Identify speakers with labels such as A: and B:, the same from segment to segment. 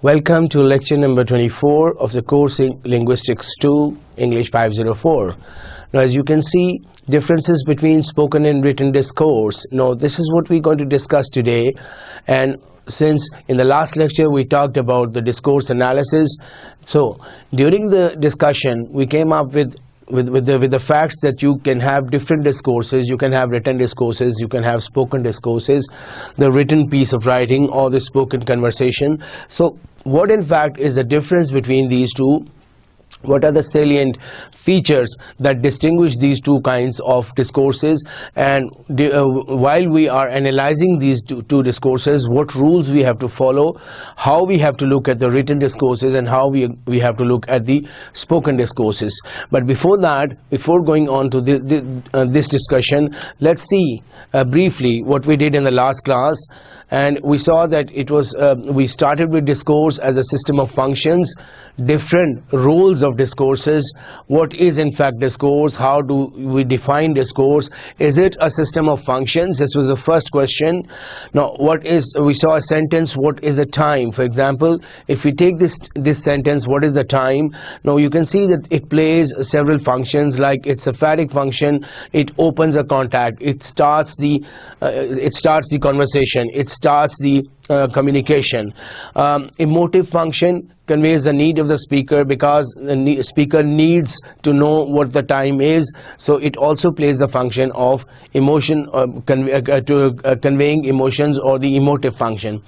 A: Welcome to lecture number 24 of the course in Linguistics 2, English 504. Now, as you can see, differences between spoken and written discourse. Now, this is what we're going to discuss today. And since in the last lecture we talked about the discourse analysis, so during the discussion we came up with the facts that you can have different discourses. You can have written discourses, you can have spoken discourses, the written piece of writing or the spoken conversation. So what in fact is the difference between these two? What are the salient features that distinguish these two kinds of discourses? And while we are analyzing these two discourses, what rules we have to follow, how we have to look at the written discourses, and how we have to look at the spoken discourses. But before that, before going on to this discussion, let's see briefly what we did in the last class. And we saw that it was we started with discourse as a system of functions, different roles of discourses. What is in fact discourse? How do we define discourse? Is it a system of functions? This was the first question. Now, we saw a sentence, what is the time? For example, if we take this sentence, what is the time? Now you can see that it plays several functions, like its emphatic function, it opens a contact, it starts the conversation, it starts the communication. Emotive function conveys the need of the speaker, because the speaker needs to know what the time is, so it also plays the function of emotion, conveying emotions, or the emotive function.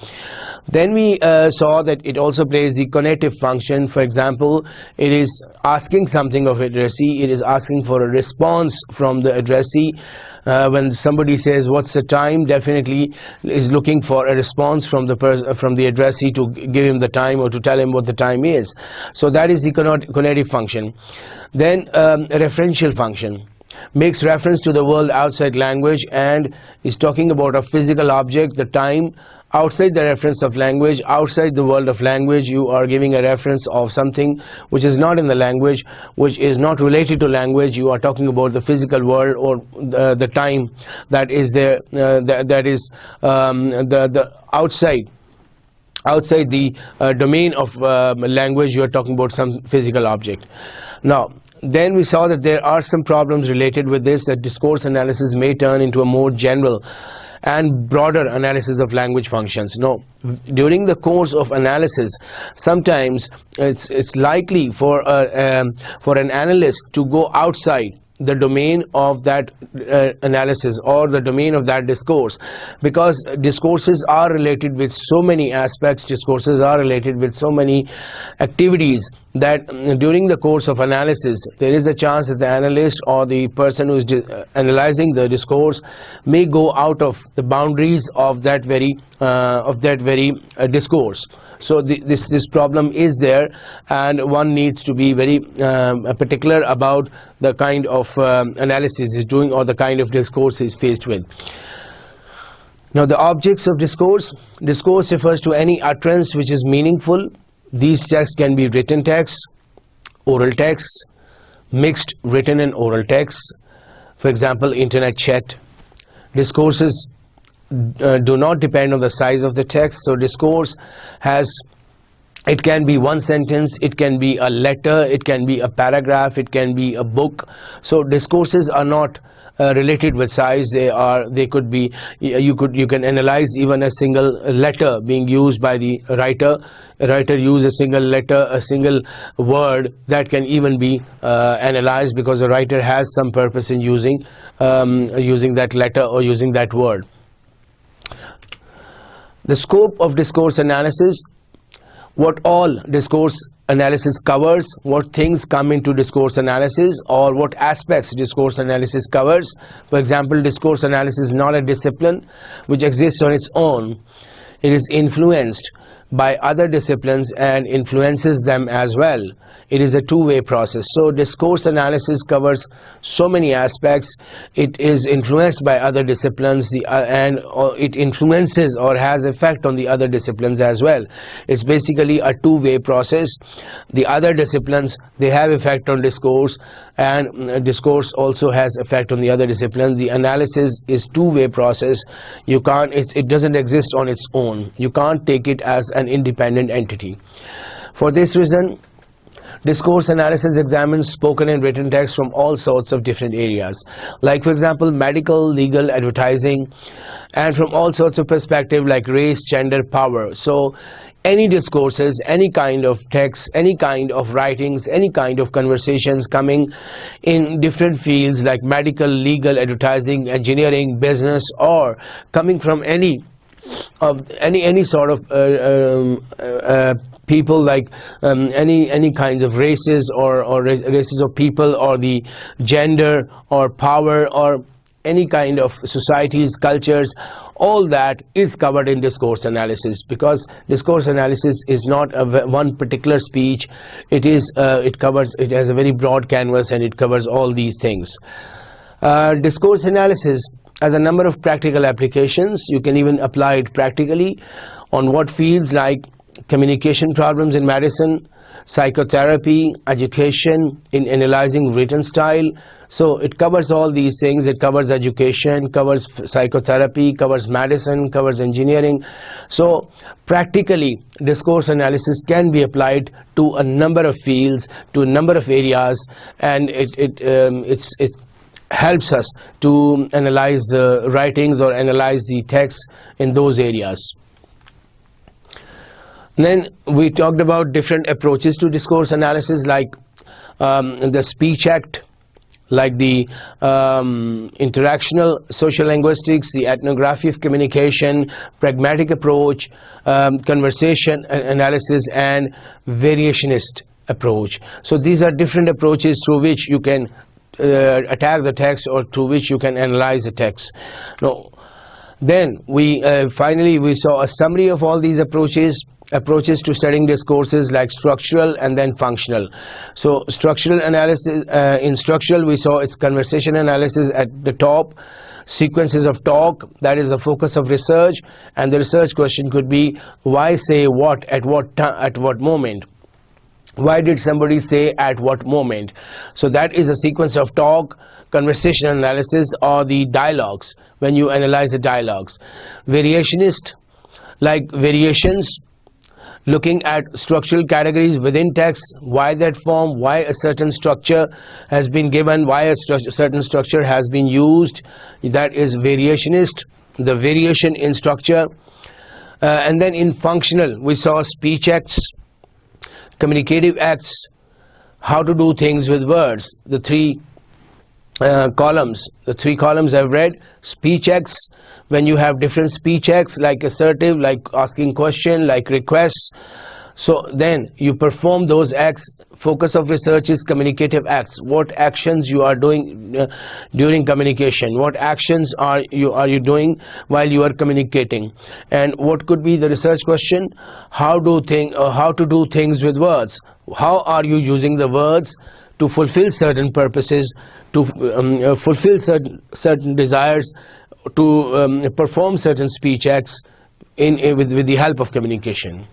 A: Then we saw that it also plays the conative function. For example, it is asking something of addressee, it is asking for a response from the addressee. When somebody says what's the time, definitely is looking for a response from the addressee to give him the time or to tell him what the time is. So that is the conative function. Then a referential function makes reference to the world outside language and is talking about a physical object, the time, outside the reference of language, outside the world of language. You are giving a reference of something which is not in the language, which is not related to language. You are talking about the physical world, or the time that is there, that is the outside the domain of language. You are talking about some physical object. Now, then we saw that there are some problems related with this, that discourse analysis may turn into a more general and broader analysis of language functions. No, during the course of analysis, sometimes it's likely for an analyst to go outside the domain of that analysis or the domain of that discourse, because discourses are related with so many aspects, discourses are related with so many activities, that during the course of analysis there is a chance that the analyst or the person who is analyzing the discourse may go out of the boundaries of that very discourse. So this problem is there, and one needs to be very particular about the kind of analysis is doing, or the kind of discourse is faced with. Now, the objects of discourse. Discourse refers to any utterance which is meaningful. These texts can be written texts, oral texts, mixed written and oral texts. For example, internet chat. Discourses do not depend on the size of the text. So discourse it can be one sentence, it can be a letter, it can be a paragraph, it can be a book. So discourses are not related with size. They could be, you can analyze even a single letter being used by the writer. A writer use a single letter, a single word, that can even be analyzed, because the writer has some purpose in using that letter or using that word. The scope of discourse analysis. What all discourse analysis covers, what things come into discourse analysis, or what aspects discourse analysis covers. For example, discourse analysis is not a discipline which exists on its own. It is influenced by other disciplines and influences them as well. It is a two-way process. So discourse analysis covers so many aspects. It is influenced by other disciplines, and it influences or has effect on the other disciplines as well. It's basically a two-way process. The other disciplines, they have effect on discourse, and discourse also has effect on the other disciplines. The analysis is two-way process. You can't, it doesn't exist on its own. You can't take it as an an independent entity. For this reason, discourse analysis examines spoken and written text from all sorts of different areas, like for example medical, legal, advertising, and from all sorts of perspective like race, gender, power. So any discourses, any kind of text, any kind of writings, any kind of conversations coming in different fields like medical, legal, advertising, engineering, business, or coming from any sort of people, like any kinds of races or races of people, or the gender or power or any kind of societies, cultures, all that is covered in discourse analysis, because discourse analysis is not one particular speech. It has a very broad canvas, and it covers all these things. Discourse analysis has a number of practical applications. You can even apply it practically on what fields like communication problems in medicine, psychotherapy, education, in analyzing written style. So it covers all these things. It covers education, covers psychotherapy, covers medicine, covers engineering. So practically discourse analysis can be applied to a number of fields, to a number of areas, and it helps us to analyze the writings or analyze the text in those areas. Then we talked about different approaches to discourse analysis, like the speech act, like the interactional social linguistics, the ethnography of communication, pragmatic approach, conversation analysis, and variationist approach. So these are different approaches through which you can attack the text, or through which you can analyze the text. Now, then we finally we saw a summary of all these approaches to studying discourses, like structural and then functional. So structural analysis, in structural we saw its conversation analysis at the top, sequences of talk, that is the focus of research, and the research question could be why say what at what moment. Why did somebody say at what moment? So that is a sequence of talk, conversation analysis, or the dialogues, when you analyze the dialogues. Variationist, like variations, looking at structural categories within text, why that form, why a certain structure has been given, why a certain structure has been used. That is variationist, the variation in structure. And then in functional, we saw speech acts, communicative acts, how to do things with words. The three columns I've read: speech acts, when you have different speech acts, like assertive, like asking question, like requests. So then you perform those acts. Focus of research is communicative acts. What actions you are doing during communication? What actions are you doing while you are communicating? And what could be the research question? How to do things with words? How are you using the words to fulfill certain purposes, to fulfill certain desires, to perform certain speech acts with the help of communication?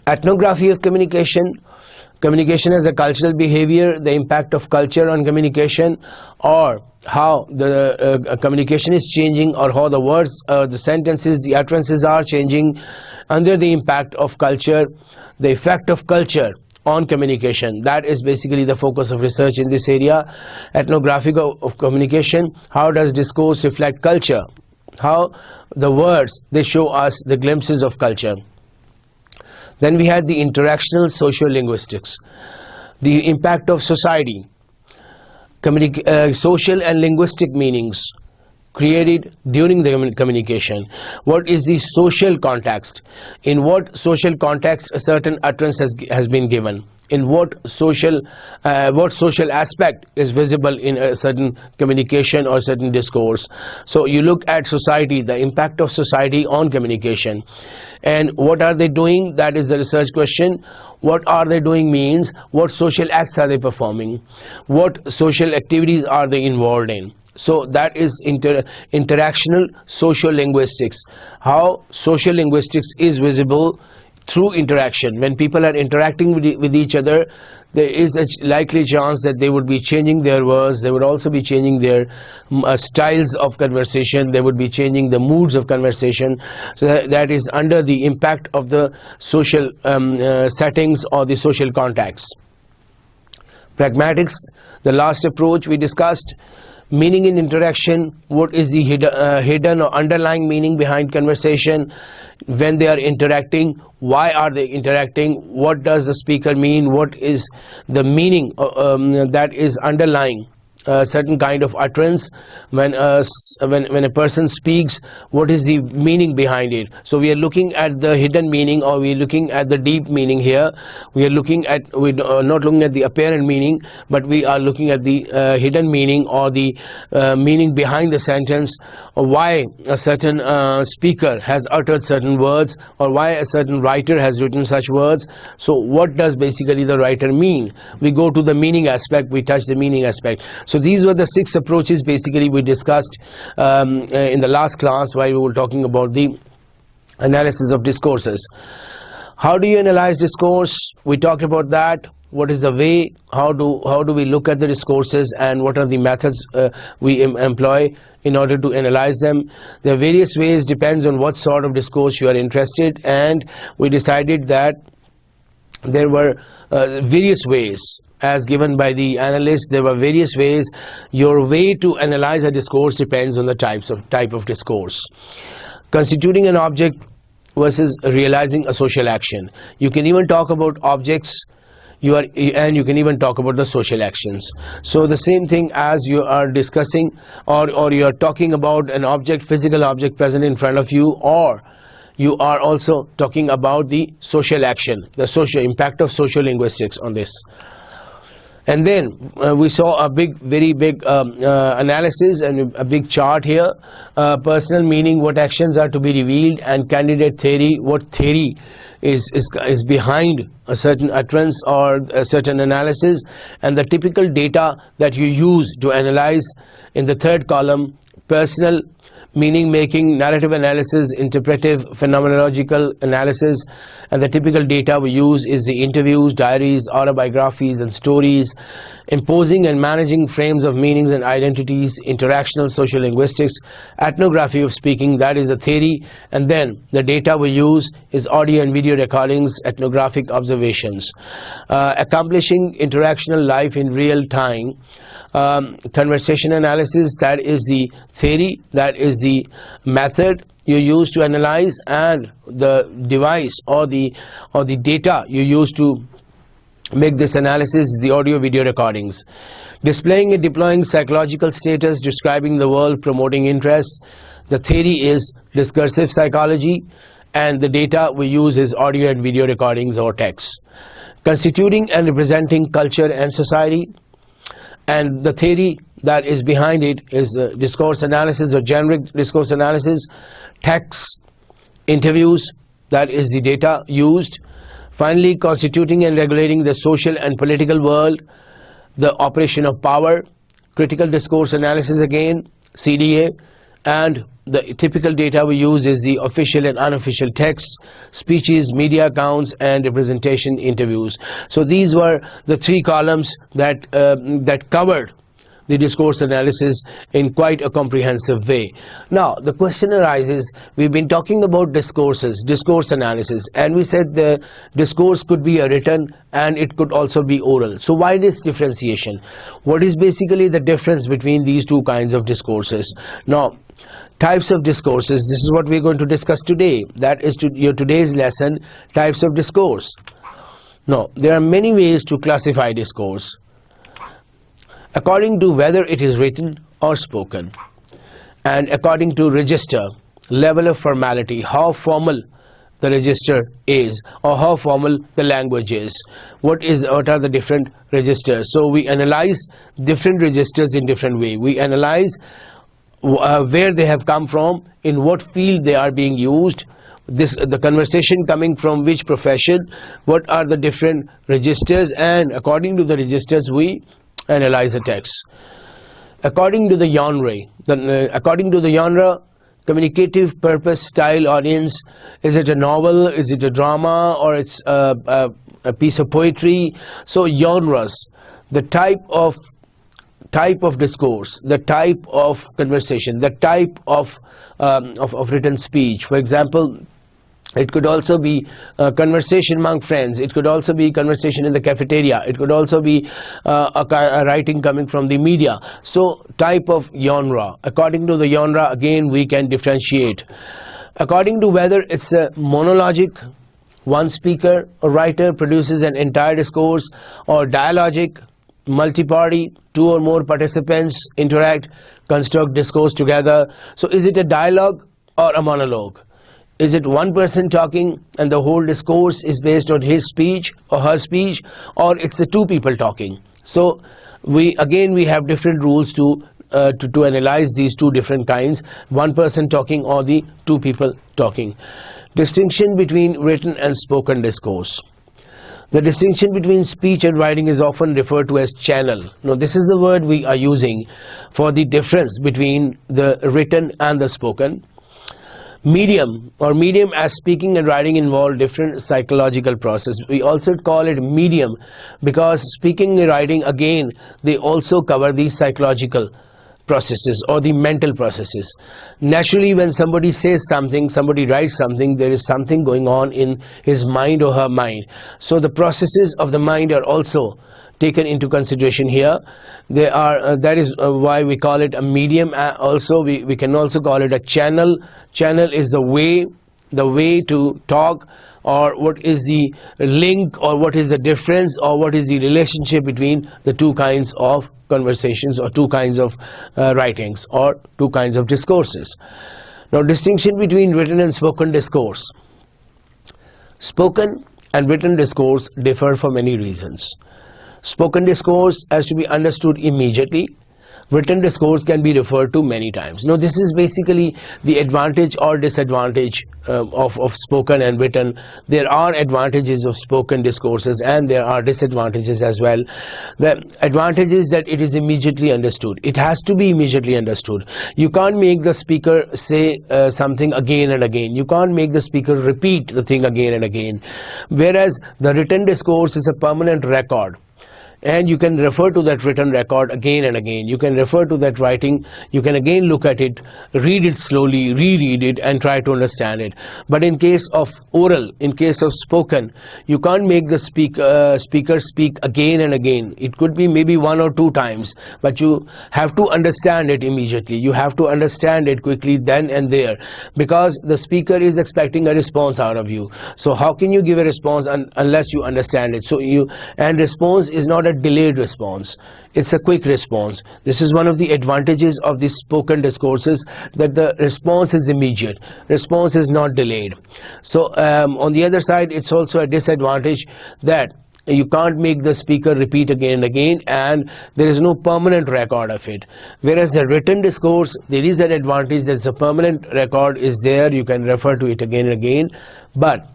A: Ethnography of communication. Communication as a cultural behavior, the impact of culture on communication, or how the communication is changing, or how the words, the sentences, the utterances are changing under the impact of culture, the effect of culture on communication. That is basically the focus of research in this area. Ethnography of communication, how does discourse reflect culture? How the words, they show us the glimpses of culture. Then we had the interactional social linguistics, the impact of society, social and linguistic meanings created during the communication. What is the social context? In what social context a certain utterance has been given? In what social aspect is visible in a certain communication or certain discourse? So you look at society, the impact of society on communication. And what are they doing? That is the research question. What are they doing means what social acts are they performing? What social activities are they involved in? So that is interactional social linguistics. How social linguistics is visible through interaction. When people are interacting with each other, there is a likely chance that they would be changing their words, they would also be changing their styles of conversation, they would be changing the moods of conversation. So that is under the impact of the social settings or the social contacts. Pragmatics, the last approach we discussed. Meaning in interaction, what is the hidden or underlying meaning behind conversation? When they are interacting, why are they interacting? What does the speaker mean? What is the meaning that is underlying certain kind of utterance? When a person speaks, what is the meaning behind it? So we are looking at the hidden meaning, or we are looking at the deep meaning here. We are not looking at the apparent meaning, but we are looking at the hidden meaning, or the meaning behind the sentence, or why a certain speaker has uttered certain words, or why a certain writer has written such words. So what does basically the writer mean? We go to the meaning aspect, we touch the meaning aspect. So these were the 6 approaches basically we discussed in the last class while we were talking about the analysis of discourses. How do you analyze discourse? We talked about that. What is the way? How do we look at the discourses, and what are the methods we employ in order to analyze them? There are various ways, depends on what sort of discourse you are interested, and we decided that there were various ways. As given by the analyst, there were various ways. Your way to analyze a discourse depends on the type of discourse. Constituting an object versus realizing a social action. You can even talk about objects, and you can even talk about the social actions. So the same thing as you are discussing, or you are talking about an object, physical object present in front of you, or you are also talking about the social action, the social impact of social linguistics on this. And then we saw a very big analysis and a big chart here. Personal meaning, what actions are to be revealed, and candidate theory, what theory is behind a certain utterance or a certain analysis, and the typical data that you use to analyze. In the third column, personal meaning making, narrative analysis, interpretive, phenomenological analysis, and the typical data we use is the interviews, diaries, autobiographies, and stories. Imposing and managing frames of meanings and identities, interactional social linguistics, ethnography of speaking, that is a theory. And then the data we use is audio and video recordings, ethnographic observations. Accomplishing interactional life in real time, conversation analysis, that is the theory, that is the method you use to analyze, and the device or the data you use to make this analysis, the audio video recordings. Displaying and deploying psychological status, describing the world, promoting interests. The theory is discursive psychology, and the data we use is audio and video recordings or text. Constituting and representing culture and society, and the theory that is behind it is the discourse analysis or generic discourse analysis. Texts, interviews, that is the data used. Finally, constituting and regulating the social and political world, the operation of power. Critical discourse analysis again, CDA, and the typical data we use is the official and unofficial texts, speeches, media accounts, and representation interviews. So these were the 3 columns that covered the discourse analysis in quite a comprehensive way. Now the question arises, we've been talking about discourses, discourse analysis, and we said the discourse could be a written and it could also be oral. So why this differentiation? What is basically the difference between these 2 kinds of discourses? Now, types of discourses, this is what we're going to discuss today. That is your today's lesson, types of discourse. Now, there are many ways to classify discourse according to whether it is written or spoken, and according to register, level of formality, how formal the register is, or how formal the language is. What are the different registers? So we analyze different registers in different way. We analyze where they have come from, in what field they are being used, the conversation coming from which profession, what are the different registers, and according to the registers we analyze the text. According to the genre, communicative purpose, style, audience. Is it a novel? Is it a drama? Or it's a piece of poetry? So genres, the type of discourse, the type of conversation, the type of written speech. For example, it could also be a conversation among friends. It could also be conversation in the cafeteria. It could also be a writing coming from the media. So type of genre. According to the genre, again, we can differentiate. According to whether it's a monologic, one speaker or writer produces an entire discourse, or dialogic, multi-party, two or more participants interact, construct discourse together. So is it a dialogue or a monologue? Is it one person talking and the whole discourse is based on his speech or her speech, or it's the two people talking? So we have different rules to analyze these two different kinds, one person talking or the two people talking. Distinction between written and spoken discourse. The distinction between speech and writing is often referred to as channel. Now, this is the word we are using for the difference between the written and the spoken. Medium as speaking and writing involve different psychological process. We also call it medium because speaking and writing, again, they also cover the psychological processes or the mental processes. Naturally, when somebody says something, somebody writes something, there is something going on in his mind or her mind. So the processes of the mind are also taken into consideration here. They are that is why we call it a medium. Also, we can also call it a channel. Channel is the way to talk, or what is the link, or what is the difference, or what is the relationship between the two kinds of conversations, or two kinds of writings, or two kinds of discourses. Now, distinction between written and spoken discourse. Spoken and written discourse differ for many reasons. Spoken discourse has to be understood immediately. Written discourse can be referred to many times. Now, this is basically the advantage or disadvantage of spoken and written. There are advantages of spoken discourses and there are disadvantages as well. The advantage is that it is immediately understood. It has to be immediately understood. You can't make the speaker say something again and again. You can't make the speaker repeat the thing again and again. Whereas the written discourse is a permanent record. And you can refer to that written record again and again. You can refer to that writing. You can again look at it, read it slowly, reread it, and try to understand it. But in case of oral, in case of spoken, you can't make the speaker speak again and again. It could be maybe one or two times, but you have to understand it immediately. You have to understand it quickly then and there, because the speaker is expecting a response out of you. So how can you give a response unless you understand it? And response is not a delayed response, it's a quick response. This is one of the advantages of the spoken discourses, that the response is immediate, response is not delayed. So on the other side, it's also a disadvantage that you can't make the speaker repeat again and again, and there is no permanent record of it. Whereas the written discourse, there is an advantage that the permanent record is there, you can refer to it again and again. But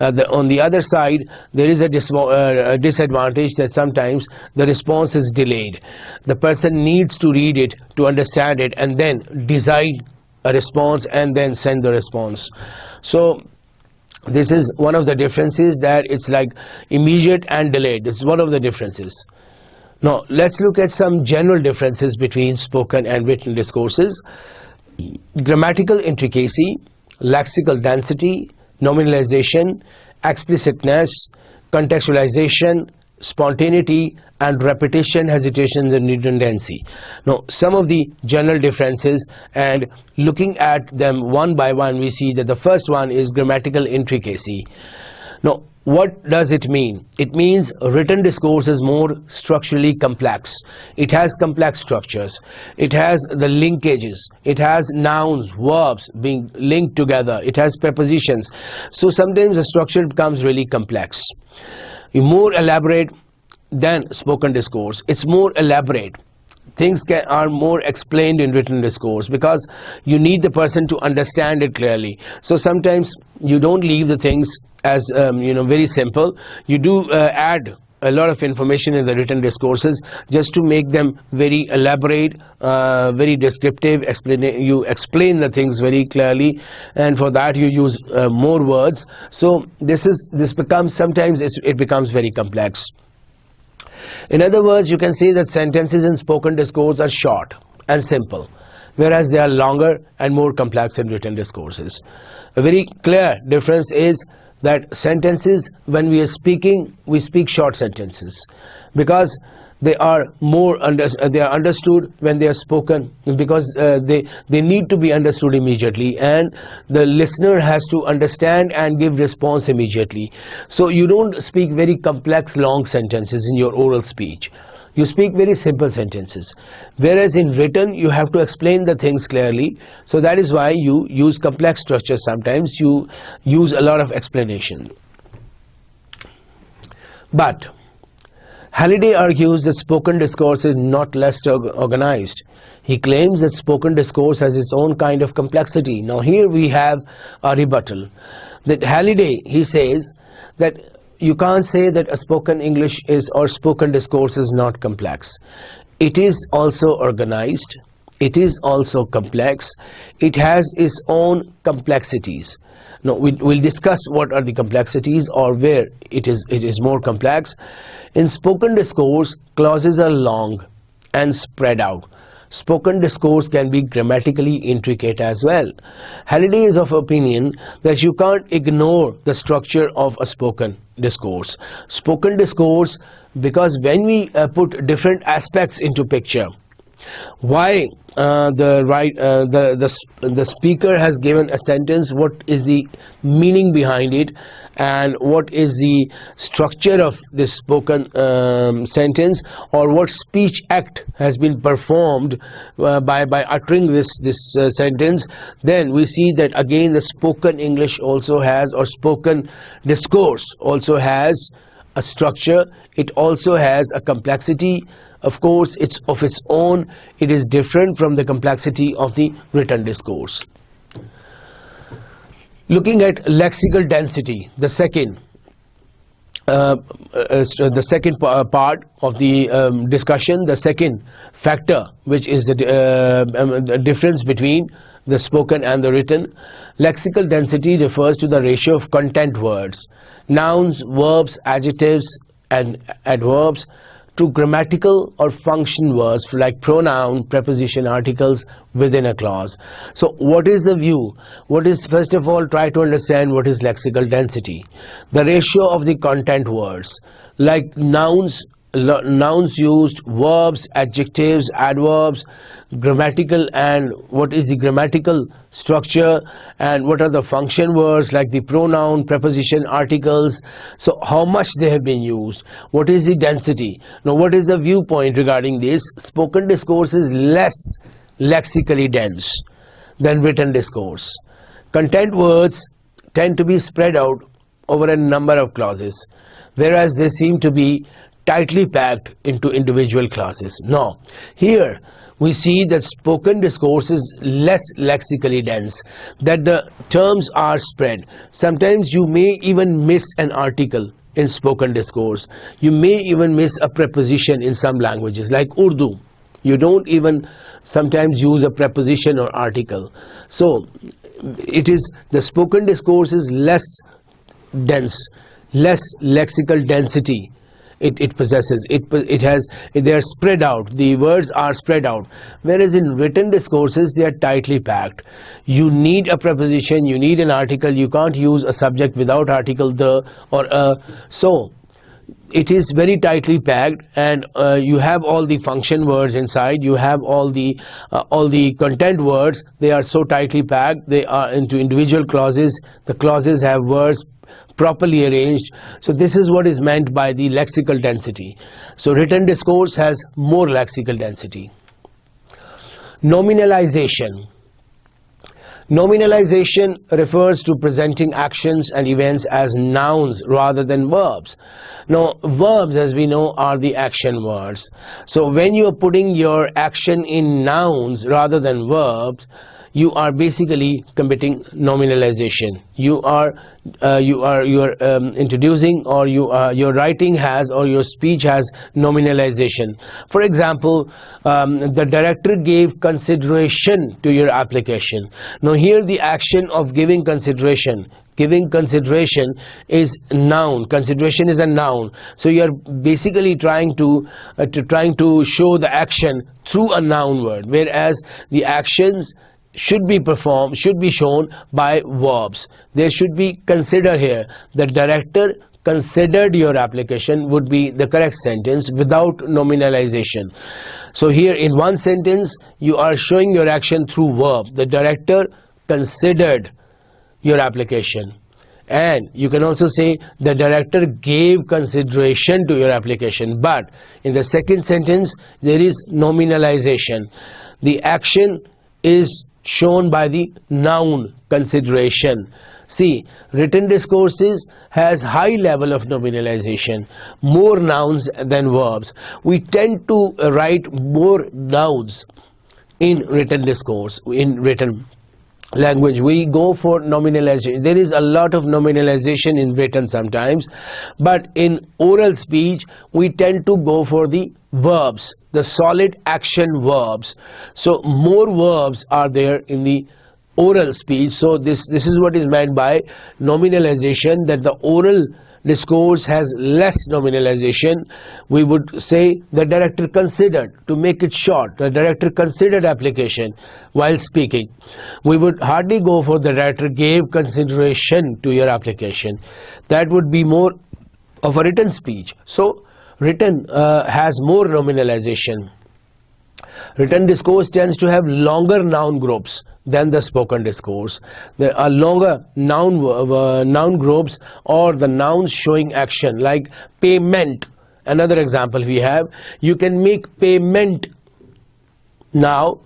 A: on the other side, there is a disadvantage that sometimes the response is delayed. The person needs to read it to understand it and then decide a response and then send the response. So this is one of the differences, that it's like immediate and delayed. It's one of the differences. Now let's look at some general differences between spoken and written discourses. Grammatical intricacy, lexical density, nominalization, explicitness, contextualization, spontaneity, and repetition, hesitation, and redundancy. Now, some of the general differences, and looking at them one by one, we see that the first one is grammatical intricacy. Now, what does it mean? It means written discourse is more structurally complex. It has complex structures. It has the linkages. It has nouns, verbs being linked together. It has prepositions. So sometimes the structure becomes really complex. More elaborate than spoken discourse. It's more elaborate. Things are more explained in written discourse because you need the person to understand it clearly. So sometimes you don't leave the things as very simple. You do add a lot of information in the written discourses just to make them very elaborate, very descriptive. You explain the things very clearly, and for that you use more words. So this becomes sometimes it becomes very complex. In other words, you can say that sentences in spoken discourse are short and simple, whereas they are longer and more complex in written discourses. A very clear difference is that sentences, when we are speaking, we speak short sentences because they are they are understood when they are spoken, because they need to be understood immediately, and the listener has to understand and give response immediately. So you don't speak very complex long sentences in your oral speech. You speak very simple sentences, whereas in written you have to explain the things clearly. So that is why you use complex structures. Sometimes you use a lot of explanation. But Halliday argues that spoken discourse is not less organized. He claims that spoken discourse has its own kind of complexity. Now here we have a rebuttal. That Halliday, he says that you can't say that a spoken English is or spoken discourse is not complex. It is also organized. It is also complex. It has its own complexities. Now we'll discuss what are the complexities or where it is more complex. In spoken discourse, clauses are long and spread out. Spoken discourse can be grammatically intricate as well. Halliday is of opinion that you can't ignore the structure of a spoken discourse. Spoken discourse, because when we put different aspects into picture, why the speaker has given a sentence, what is the meaning behind it, and what is the structure of this spoken sentence, or what speech act has been performed by uttering this sentence, then we see that again the spoken English also has, or spoken discourse also has a structure. It also has a complexity. Of course, it's of its own. It is different from the complexity of the written discourse. Looking at lexical density, the second part of the discussion, the second factor, which is the difference between the spoken and the written. Lexical density refers to the ratio of content words, nouns, verbs, adjectives, and adverbs to grammatical or function words like pronoun, preposition, articles within a clause. So what is the view? What is, first of all, try to understand what is lexical density. The ratio of the content words, like nouns used, verbs, adjectives, adverbs, grammatical, and what is the grammatical structure, and what are the function words like the pronoun, preposition, articles. So how much they have been used, what is the density. Now what is the viewpoint regarding this? Spoken discourse is less lexically dense than written discourse. Content words tend to be spread out over a number of clauses, whereas they seem to be tightly packed into individual clauses. Now, here we see that spoken discourse is less lexically dense, that the terms are spread. Sometimes you may even miss an article in spoken discourse. You may even miss a preposition in some languages, like Urdu. You don't even sometimes use a preposition or article. So, the spoken discourse is less dense, less lexical density. It possesses, they are spread out, the words are spread out, whereas in written discourses they are tightly packed. You need a preposition, you need an article, you can't use a subject without article the or a. So it is very tightly packed, and you have all the function words inside, you have all the content words. They are so tightly packed, they are into individual clauses. The clauses have words properly arranged. So this is what is meant by the lexical density. So written discourse has more lexical density. Nominalization. Nominalization refers to presenting actions and events as nouns rather than verbs. Now, verbs, as we know, are the action words. So when you are putting your action in nouns rather than verbs, you are basically committing nominalization. You are introducing, or your writing has, or your speech has nominalization. For example, the director gave consideration to your application. Now here the action of giving consideration is noun. Consideration is a noun, so you are basically trying to show the action through a noun word, whereas the actions should be shown by verbs. There should be consider here. The director considered your application would be the correct sentence without nominalization. So here in one sentence you are showing your action through verb. The director considered your application. And you can also say the director gave consideration to your application. But in the second sentence there is nominalization. The action is shown by the noun consideration. See, written discourses has high level of nominalization, more nouns than verbs. We tend to write more nouns in written discourse, in written language. We go for nominalization. There is a lot of nominalization in written sometimes, but in oral speech we tend to go for the verbs, the solid action verbs. So more verbs are there in the oral speech. So this is what is meant by nominalization, that the oral discourse has less nominalization. We would say the director considered, to make it short, the director considered application while speaking. We would hardly go for the director gave consideration to your application. That would be more of a written speech. So written has more nominalization. Written discourse tends to have longer noun groups than the spoken discourse. There are longer noun groups, or the nouns showing action, like payment. Another example we have, you can make payment now,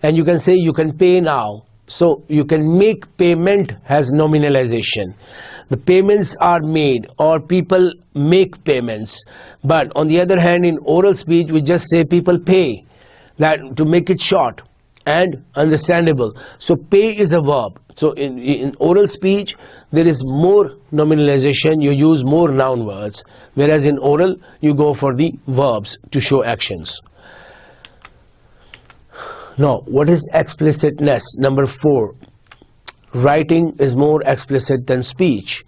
A: and you can say you can pay now. So you can make payment has nominalization. The payments are made, or people make payments. But on the other hand, in oral speech we just say people pay, that to make it short and understandable. So pay is a verb. So in oral speech there is more nominalization, you use more noun words, whereas in oral you go for the verbs to show actions. Now, what is explicitness? Number 4. Writing is more explicit than speech.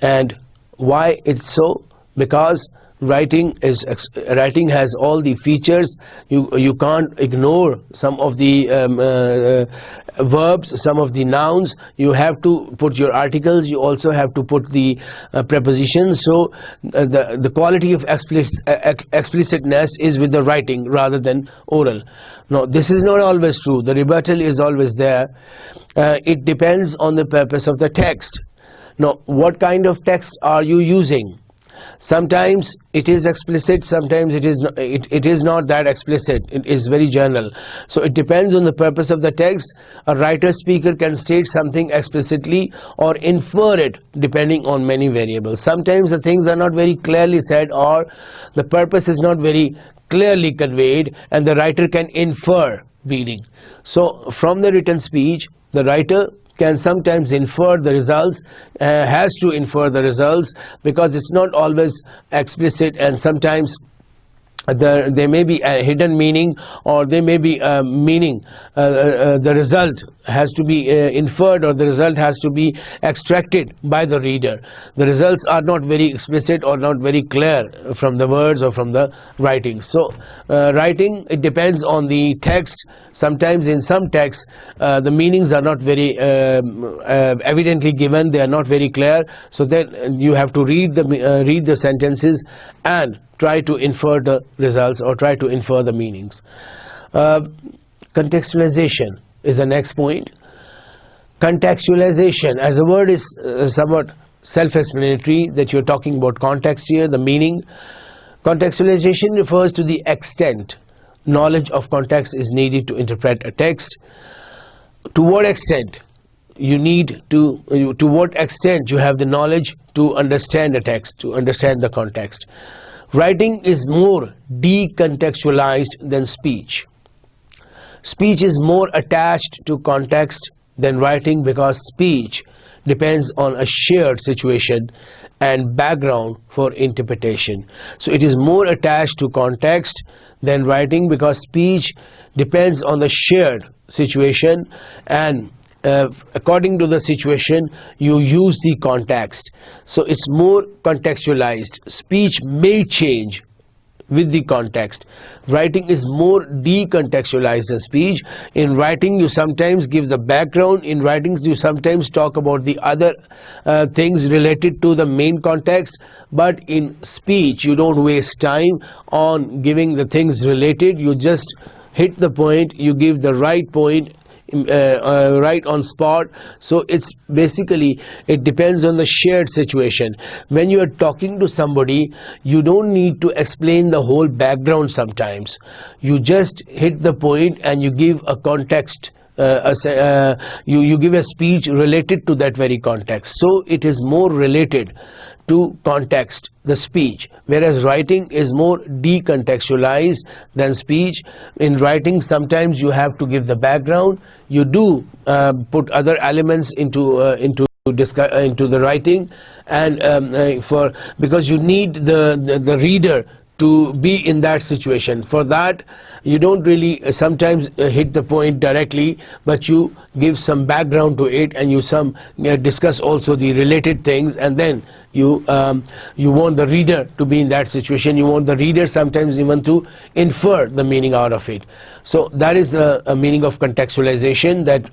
A: And why it's so? Because writing has all the features. You can't ignore some of the verbs, some of the nouns. You have to put your articles, you also have to put the prepositions. So the quality of explicitness is with the writing rather than oral. Now this is not always true. The rebuttal is always there. It depends on the purpose of the text. Now what kind of text are you using? Sometimes it is explicit, sometimes it is not that explicit. It is very general. So it depends on the purpose of the text. A writer speaker can state something explicitly or infer it depending on many variables. Sometimes the things are not very clearly said, or the purpose is not very clearly conveyed, and the writer can infer meaning. So from the written speech, the writer can sometimes infer the results, has to infer the results, because it's not always explicit, and sometimes there may be a hidden meaning, or there may be a meaning. The result has to be inferred, or the result has to be extracted by the reader. The results are not very explicit or not very clear from the words or from the writing. So writing, it depends on the text. Sometimes in some texts the meanings are not very evidently given, they are not very clear, so then you have to read the sentences and try to infer the results, or try to infer the meanings. Contextualization is the next point. Contextualization as a word is somewhat self-explanatory, that you're talking about context here, the meaning. Contextualization refers to the extent knowledge of context is needed to interpret a text. To what extent you need to what extent you have the knowledge to understand the text, to understand the context. Writing is more decontextualized than speech. Speech is more attached to context than writing because speech depends on a shared situation and background for interpretation. So it is more attached to context than writing because speech depends on the shared situation, and according to the situation you use the context. So it's more contextualized. Speech may change with the context. Writing is more decontextualized than speech. In writing you sometimes give the background, in writings you sometimes talk about the other things related to the main context, but in speech you don't waste time on giving the things related. You just hit the point, you give the right point right on spot. So it's basically, it depends on the shared situation. When you are talking to somebody, you don't need to explain the whole background sometimes. You just hit the point and you give a context, you give a speech related to that very context. So it is more related to context, the speech, whereas writing is more decontextualized than speech. In writing sometimes you have to give the background, you do put other elements into the writing, and because you need the reader to be in that situation. For that you don't really sometimes hit the point directly, but you give some background to it, and you discuss also the related things, and then you want the reader to be in that situation. You want the reader sometimes even to infer the meaning out of it. So that is a meaning of contextualization, that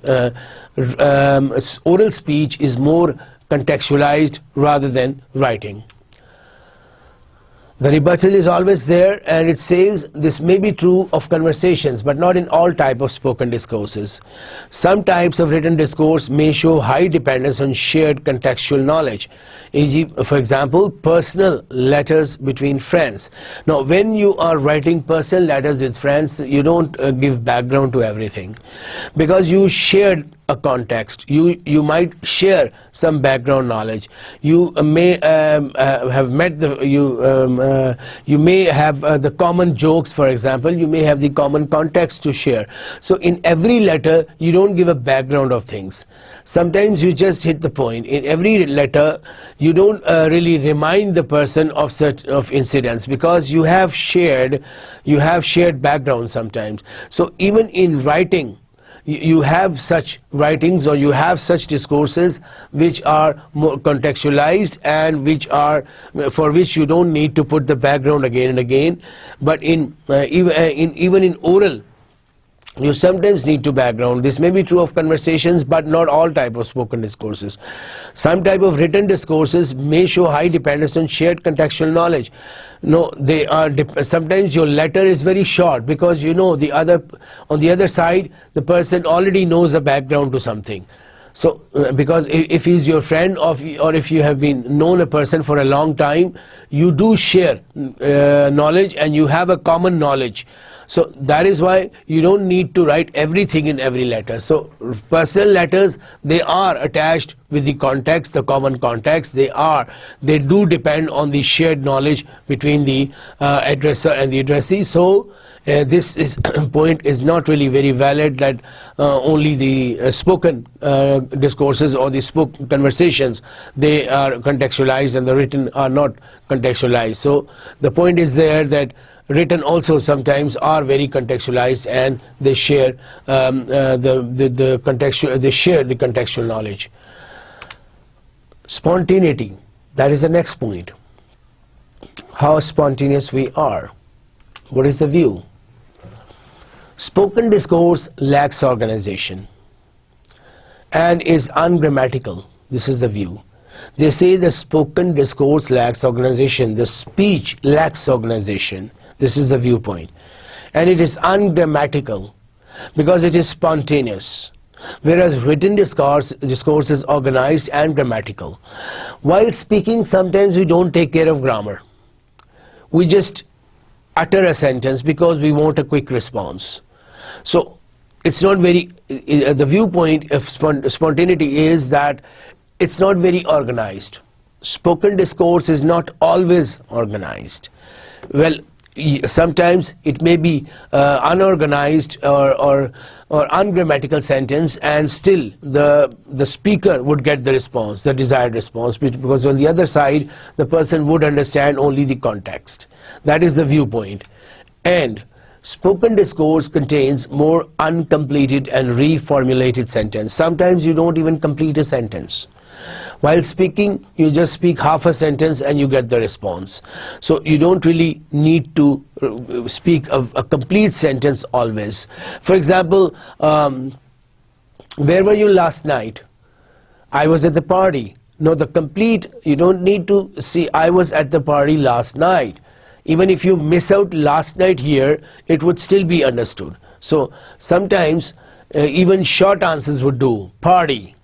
A: oral speech is more contextualized rather than writing. The rebuttal is always there, and it says this may be true of conversations but not in all types of spoken discourses. Some types of written discourse may show high dependence on shared contextual knowledge, e.g. for example personal letters between friends. Now when you are writing personal letters with friends, you don't give background to everything, because you shared a context. You might share some background knowledge. You may have met you may have the common jokes, for example. You may have the common context to share. So in every letter you don't give a background of things. Sometimes you just hit the point. In every letter you don't really remind the person of such incidents, because you have shared background sometimes. So even in writing, you have such writings, or you have such discourses which are more contextualized, and for which you don't need to put the background again and again. But even in oral, you sometimes need to background. This may be true of conversations but not all type of spoken discourses. Some type of written discourses may show high dependence on shared contextual knowledge. No, they are sometimes your letter is very short, because you know on the other side the person already knows the background to something. So because if he's your friend, or if you have been known a person for a long time, you do share knowledge, and you have a common knowledge. So that is why you don't need to write everything in every letter. So personal letters, they are attached with the context, the common context. They do depend on the shared knowledge between the addresser and the addressee. So this point is not really very valid, that only the spoken discourses or the spoken conversations, they are contextualized and the written are not contextualized. So the point is there that written also sometimes are very contextualized, and they share the contextual knowledge. Spontaneity, that is the next point. How spontaneous we are. What is the view? Spoken discourse lacks organization and is ungrammatical. This is the view. They say the spoken discourse lacks organization, the speech lacks organization. This is the viewpoint. And it is ungrammatical because it is spontaneous, whereas written discourse is organized and grammatical. While speaking, sometimes we don't take care of grammar. We just utter a sentence because we want a quick response. So it's not very, the viewpoint of spontaneity is that it's not very organized. Spoken discourse is not always organized. Well, sometimes it may be unorganized or ungrammatical sentence, and still the speaker would get the response, the desired response, because on the other side the person would understand only the context. That is the viewpoint. And spoken discourse contains more uncompleted and reformulated sentence. Sometimes you don't even complete a sentence. While speaking, you just speak half a sentence and you get the response. So you don't really need to speak a complete sentence always. For example, where were you last night? I was at the party. No, the complete, you don't need to see I was at the party last night. Even if you miss out last night here, it would still be understood. So sometimes even short answers would do. Party.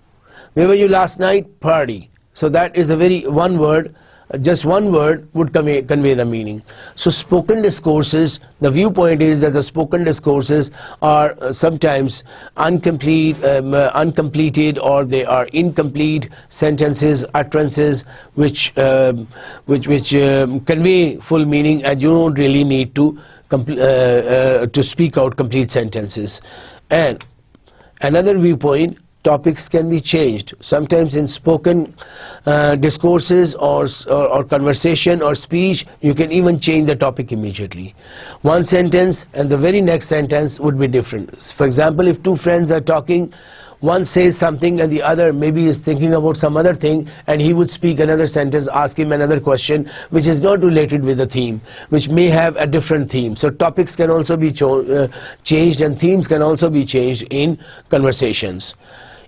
A: Where were you last night? Party. So that is a very one word, just one word would convey the meaning. So spoken discourses, the viewpoint is that the spoken discourses are sometimes uncompleted, or they are incomplete sentences, utterances which convey full meaning, and you don't really need to speak out complete sentences. And another viewpoint, topics can be changed. Sometimes in spoken discourses or conversation or speech, you can even change the topic immediately. One sentence and the very next sentence would be different. For example, if two friends are talking, one says something and the other maybe is thinking about some other thing, and he would speak another sentence, ask him another question which is not related with the theme, which may have a different theme. So topics can also be changed, and themes can also be changed in conversations.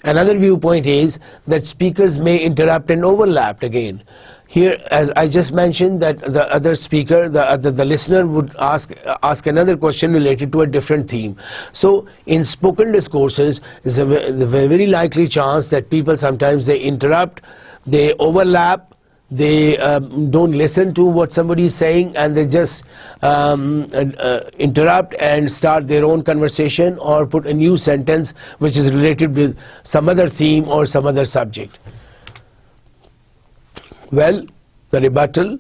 A: Another viewpoint is that speakers may interrupt and overlap again. Here, as I just mentioned, that the other speaker, the listener would ask another question related to a different theme. So in spoken discourses, there's a very likely chance that people sometimes they interrupt, they overlap, they don't listen to what somebody is saying, and they just interrupt and start their own conversation or put a new sentence which is related with some other theme or some other subject. Well, the rebuttal,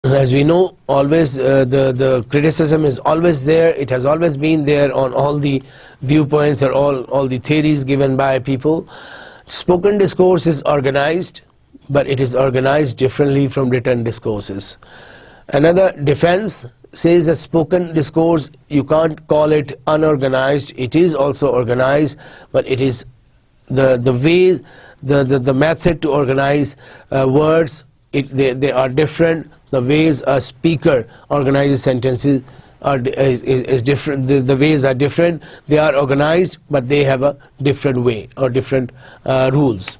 A: as we know, always the criticism is always there. It has always been there on all the viewpoints or all the theories given by people. Spoken discourse is organized, but it is organized differently from written discourses. Another defense says that spoken discourse, you can't call it unorganized. It is also organized, but it is the way, the method to organize words, they are different. The ways a speaker organizes sentences is different. The ways are different. They are organized, but they have a different way or different rules.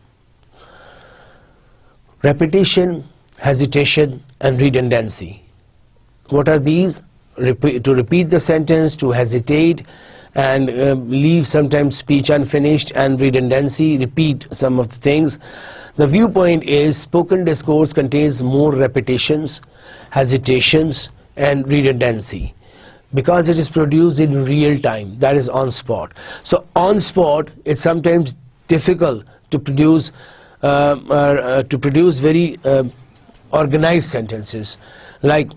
A: Repetition, hesitation, and redundancy. What are these? To repeat the sentence, to hesitate, and leave sometimes speech unfinished, and redundancy, repeat some of the things. The viewpoint is spoken discourse contains more repetitions, hesitations, and redundancy, because it is produced in real time, that is on spot. So on spot, it's sometimes difficult to produce very organized sentences, like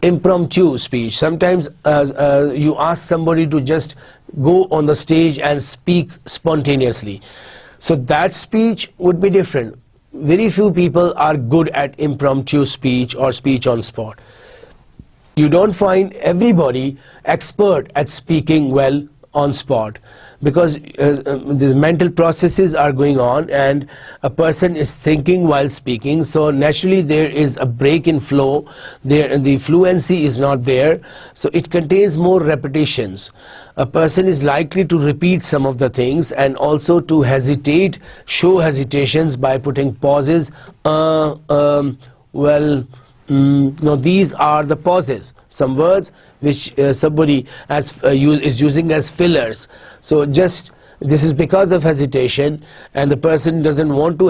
A: impromptu speech. Sometimes you ask somebody to just go on the stage and speak spontaneously. So that speech would be different. Very few people are good at impromptu speech or speech on spot. You don't find everybody expert at speaking well on spot, because these mental processes are going on and a person is thinking while speaking, so naturally there is a break in flow there, the fluency is not there, so it contains more repetitions. A person is likely to repeat some of the things and also to hesitate, show hesitations by putting pauses. No, these are the pauses, some words which somebody is using as fillers. So just This is because of hesitation, and the person doesn't want to,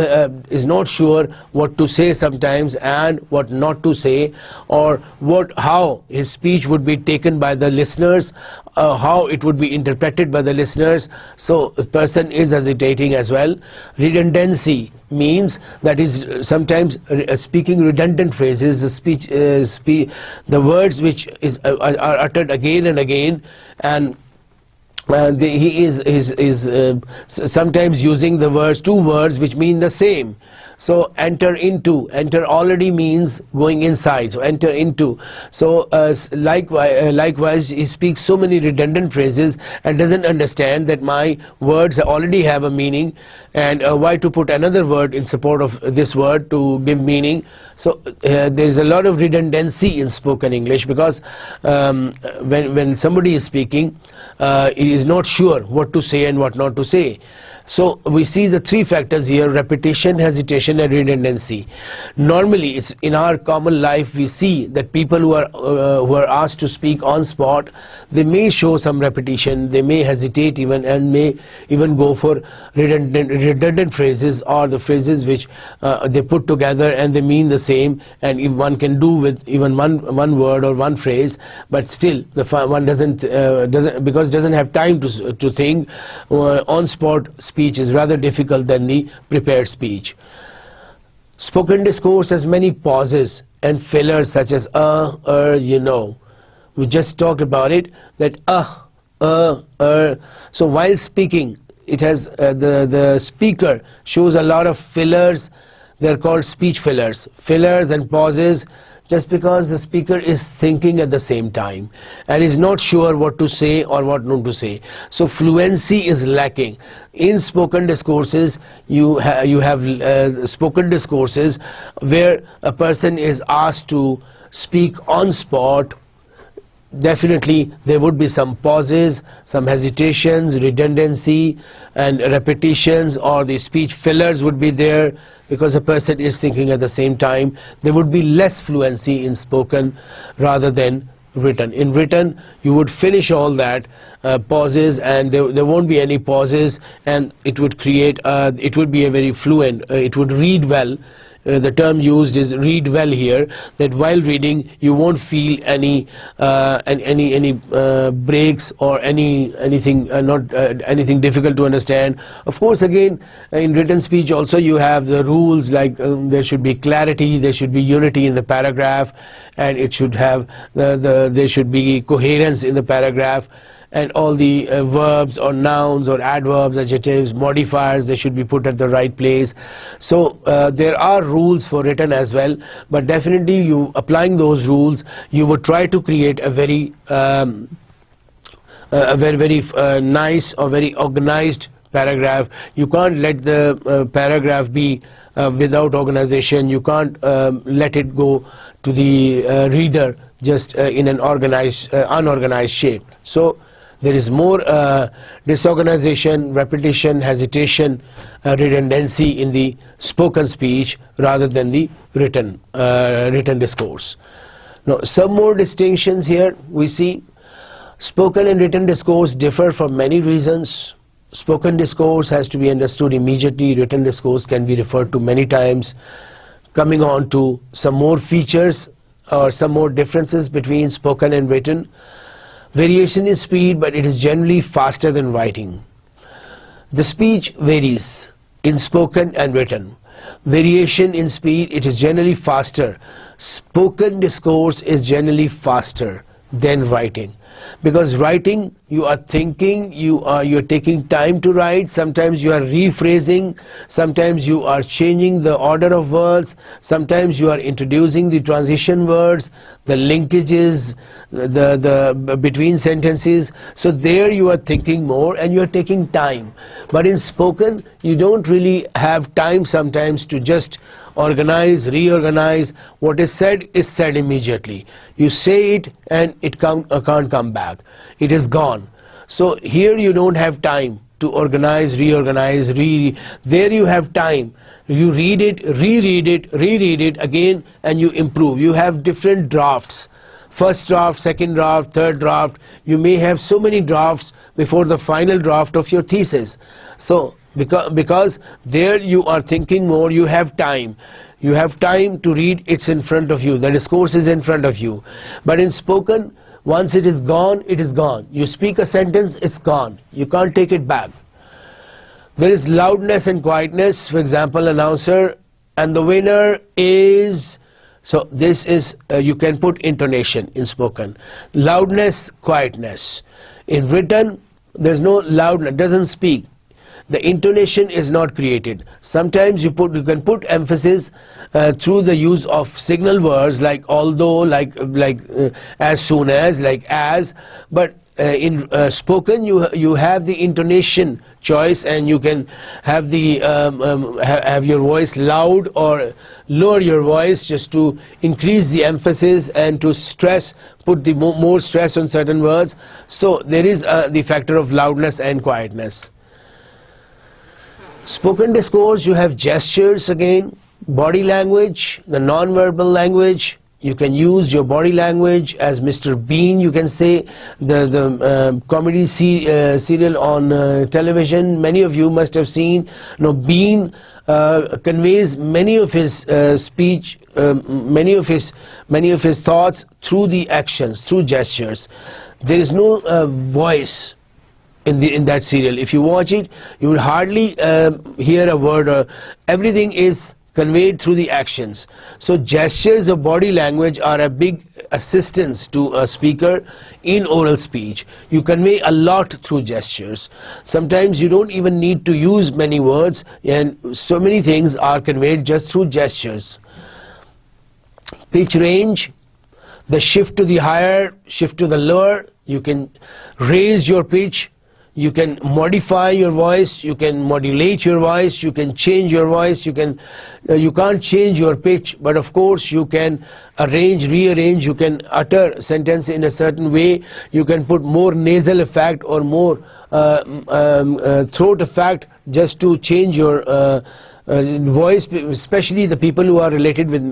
A: is not sure what to say sometimes and what not to say, or how his speech would be taken by the listeners, how it would be interpreted by the listeners. So the person is hesitating as well. Redundancy means that is sometimes speaking redundant phrases, the words which are uttered again and again, and he is sometimes using the words, two words which mean the same. So enter already means going inside, so enter into. So likewise he speaks so many redundant phrases and doesn't understand that my words already have a meaning, and why to put another word in support of this word to give meaning. So there's a lot of redundancy in spoken English, because when somebody is speaking, he is not sure what to say and what not to say. So we see the three factors here: repetition, hesitation, and redundancy. Normally, it's in our common life we see that people who are asked to speak on spot, they may show some repetition, they may hesitate even, and may even go for redundant phrases, or the phrases which they put together and they mean the same, and if one can do with even one word or one phrase, but still the one doesn't have time to think. On spot speech is rather difficult than the prepared speech. Spoken discourse has many pauses and fillers, such as you know. We just talked about it, that so while speaking, it has the speaker shows a lot of fillers. They're called speech fillers and pauses, just because the speaker is thinking at the same time and is not sure what to say or what not to say. So fluency is lacking. In spoken discourses, you have spoken discourses where a person is asked to speak on spot. Definitely there would be some pauses, some hesitations, redundancy and repetitions, or the speech fillers would be there because a person is thinking at the same time. There would be less fluency in spoken rather than written. In written, you would finish all that pauses, and there won't be any pauses, and it would create it would be a very fluent, it would read well. The term used is read well here, that while reading you won't feel any breaks or anything anything difficult to understand. Of course, again, in written speech also you have the rules, like there should be clarity, there should be unity in the paragraph, and it should have there should be coherence in the paragraph, and all the verbs or nouns or adverbs, adjectives, modifiers, they should be put at the right place. So there are rules for written as well, but definitely you applying those rules, you would try to create a very nice or very organized paragraph. You can't let the paragraph be without organization. You can't let it go to the reader just in an unorganized shape. So there is more disorganization, repetition, hesitation, redundancy in the spoken speech rather than the written discourse. Now, some more distinctions here we see. Spoken and written discourse differ for many reasons. Spoken discourse has to be understood immediately. Written discourse can be referred to many times. Coming on to some more features or some more differences between spoken and written. Variation in speed, but it is generally faster than writing. The speech varies in spoken and written. Variation in speed, it is generally faster. Spoken discourse is generally faster than writing, because writing, you are thinking, you're taking time to write. Sometimes you are rephrasing, sometimes you are changing the order of words, sometimes you are introducing the transition words, the linkages, the between sentences. So there you are thinking more and you are taking time. But in spoken, you don't really have time sometimes to just organize, reorganize. What is said immediately. You say it and it can't come back. It is gone. So here you don't have time to organize, reorganize, there you have time. You read it, reread it again, and you improve. You have different drafts. first draft, second draft, third draft. You may have so many drafts before the final draft of your thesis. So because there you are thinking more, you have time. You have time to read, it's in front of you. The discourse is in front of you. But in spoken, once it is gone, it is gone. You speak a sentence, it's gone. You can't take it back. There is loudness and quietness. For example, announcer, and the winner is... So this is, you can put intonation in spoken. Loudness, quietness. In written, there's no loudness, doesn't speak. The intonation is not created. Sometimes you can put emphasis through the use of signal words like although, like as soon as, like as. But in spoken, you have the intonation choice, and you can have the have your voice loud or lower your voice just to increase the emphasis and to stress, put the more stress on certain words. So there is the factor of loudness and quietness. Spoken discourse, you have gestures again, body language, the non-verbal language. You can use your body language as Mr. Bean. You can say the comedy serial on television. Many of you must have seen. Bean conveys many of his speech, many of his thoughts through the actions, through gestures. There is no voice in that serial. If you watch it, you will hardly hear a word. Everything is conveyed through the actions. So gestures of body language are a big assistance to a speaker in oral speech. You convey a lot through gestures. Sometimes you don't even need to use many words, and so many things are conveyed just through gestures. Pitch range, the shift to the higher, shift to the lower. You can raise your pitch. You can modify your voice, you can modulate your voice, you can change your voice, you can't change your pitch, but of course you can arrange, rearrange, you can utter sentence in a certain way, you can put more nasal effect or more throat effect just to change your voice, especially the people who are related with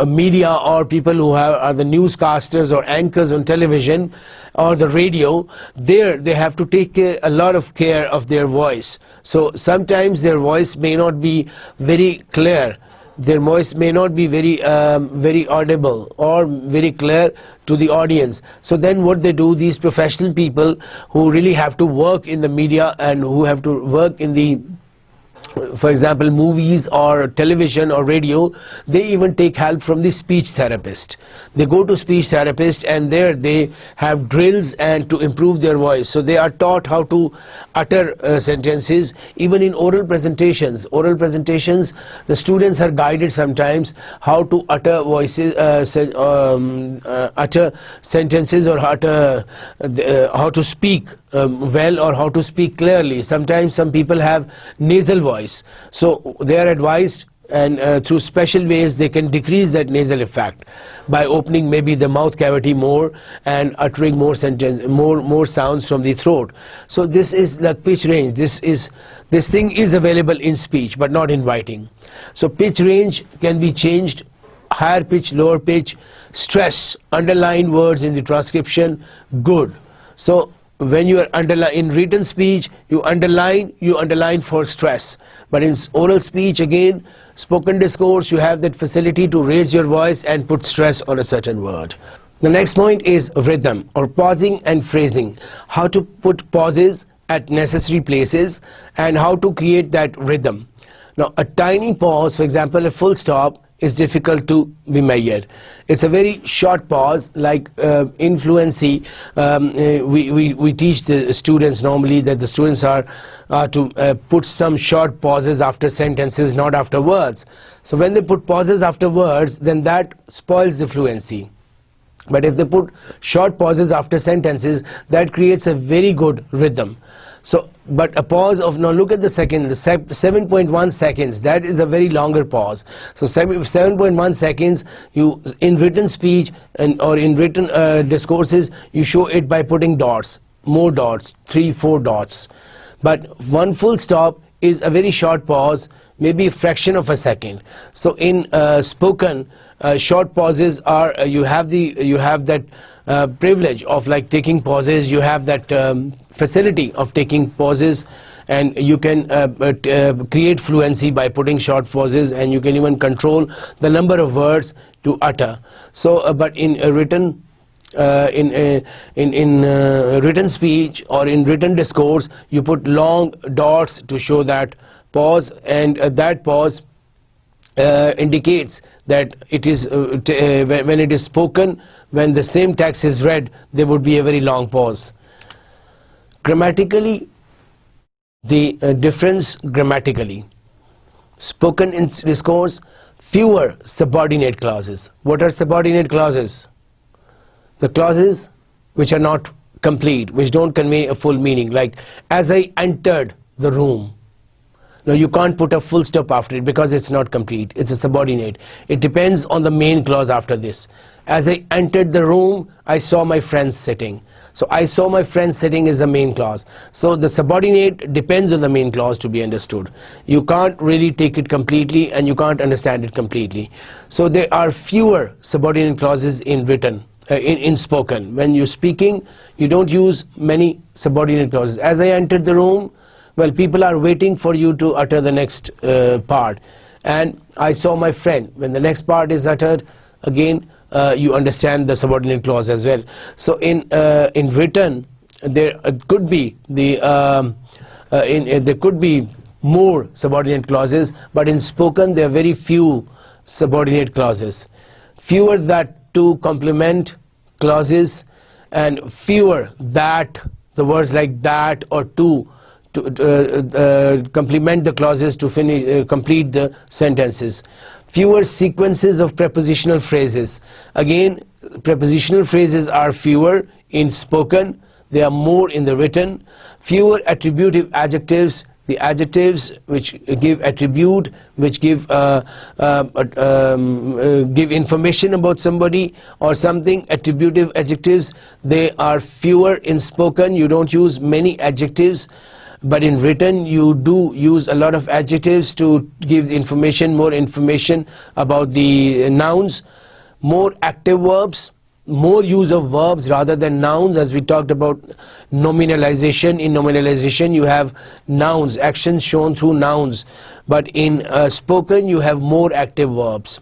A: media, or people who are the newscasters or anchors on television or the radio. There they have to take a lot of care of their voice. So sometimes their voice may not be very clear, their voice may not be very audible or very clear to the audience. So then what they do, these professional people who really have to work in the media and who have to work in the, for example, movies or television or radio, they even take help from the speech therapist. They go to speech therapist, and there they have drills and to improve their voice. So they are taught how to utter sentences. Even in oral presentations, the students are guided sometimes how to utter voices, utter sentences, or how to speak well, or how to speak clearly. Sometimes some people have nasal voice, so they are advised, and through special ways they can decrease that nasal effect by opening maybe the mouth cavity more and uttering more sounds from the throat. So this is like pitch range. This thing is available in speech but not in writing. So pitch range can be changed: higher pitch, lower pitch, stress, underline words in the transcription, good. So when you are in written speech, you underline for stress. But in oral speech, again, spoken discourse, you have that facility to raise your voice and put stress on a certain word. The next point is rhythm, or pausing and phrasing. How to put pauses at necessary places and how to create that rhythm. Now, a tiny pause, for example, a full stop, is difficult to be measured. It's a very short pause, like in fluency, we teach the students normally that the students are to put some short pauses after sentences, not after words. So when they put pauses after words, then that spoils the fluency. But if they put short pauses after sentences, that creates a very good rhythm. So, but a pause of, now look at the second, 7.1 seconds, that is a very longer pause. So 7.1 seconds, you in written speech or in written discourses, you show it by putting dots, more dots, 3-4 dots. But one full stop is a very short pause, maybe a fraction of a second. So in spoken, short pauses are you have that privilege of like taking pauses. You have that facility of taking pauses, and you can create fluency by putting short pauses, and you can even control the number of words to utter. So, but in written written speech or in written discourse, you put long dots to show that pause, and that pause indicates that it is when it is spoken, when the same text is read, there would be a very long pause. Grammatically, the difference grammatically, spoken in discourse, fewer subordinate clauses. What are subordinate clauses? The clauses which are not complete, which don't convey a full meaning, like as I entered the room. Now you can't put a full stop after it because it's not complete, it's a subordinate. It depends on the main clause after this. As I entered the room, I saw my friends sitting. So I saw my friends sitting is the main clause. So the subordinate depends on the main clause to be understood. You can't really take it completely, and you can't understand it completely. So there are fewer subordinate clauses in written, in spoken. When you're speaking, you don't use many subordinate clauses. As I entered the room, well, people are waiting for you to utter the next part. And I saw my friend. When the next part is uttered, again, you understand the subordinate clause as well. So in written, there could be there could be more subordinate clauses, but in spoken there are very few subordinate clauses. Fewer that to complement clauses, and fewer that, the words like that or to complement the clauses to finish complete the sentences. Fewer sequences of prepositional phrases. Again, prepositional phrases are fewer in spoken, they are more in the written. Fewer attributive adjectives. The adjectives which give attribute, which give information about somebody or something, attributive adjectives, they are fewer in spoken. You don't use many adjectives, but in written you do use a lot of adjectives to give information, more information about the nouns. More active verbs, more use of verbs rather than nouns, as we talked about nominalization. In nominalization you have nouns, actions shown through nouns, but in spoken you have more active verbs.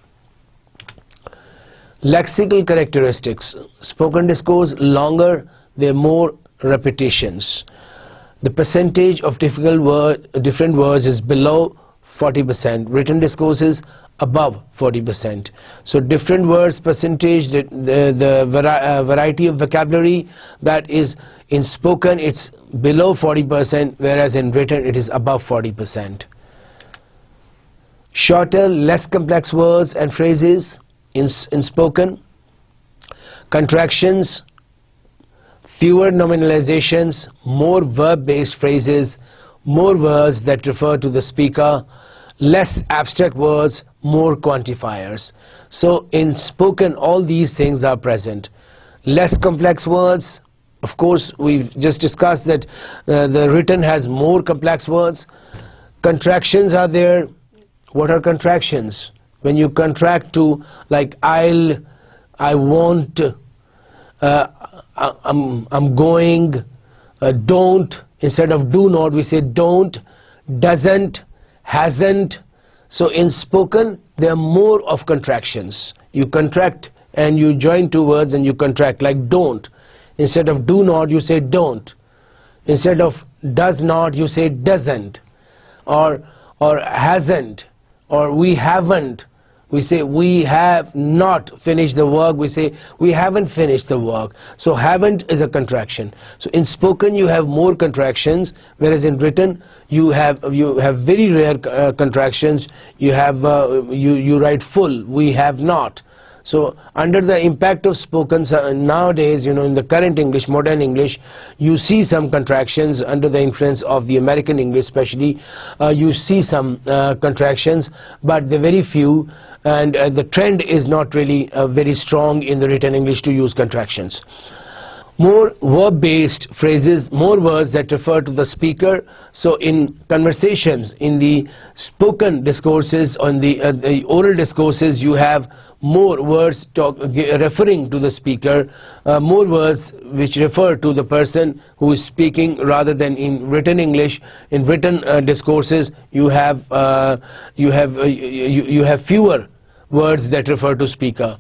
A: Lexical characteristics. Spoken discourse longer, there are more repetitions. The percentage of different words is below 40%. Written discourses above 40%. So different words percentage, the variety of vocabulary, that is in spoken it's below 40%, whereas in written it is above 40%. Shorter, less complex words and phrases in spoken. Contractions, fewer nominalizations, more verb-based phrases, more words that refer to the speaker, less abstract words, more quantifiers. So in spoken all these things are present. Less complex words, of course we've just discussed that the written has more complex words. Contractions are there. What are contractions? When you contract to like I won't, I'm going, don't, instead of do not we say don't, doesn't, hasn't. So in spoken there are more of contractions. You contract and you join two words and you contract, like don't. Instead of do not you say don't. Instead of does not you say doesn't. Or hasn't, or we haven't. We say we have not finished the work, we say we haven't finished the work. So haven't is a contraction. So in spoken you have more contractions, whereas in written you have very rare contractions. You have you write full, we have not. So under the impact of spoken nowadays, in the current English, modern English, you see some contractions under the influence of the American English especially. You see some contractions, but they're very few, and the trend is not really very strong in the written English to use contractions. More verb-based phrases, more words that refer to the speaker. So in conversations, in the spoken discourses, on the oral discourses, you have more words referring to the speaker, more words which refer to the person who is speaking, rather than in written English. In written discourses, you have fewer words that refer to speaker.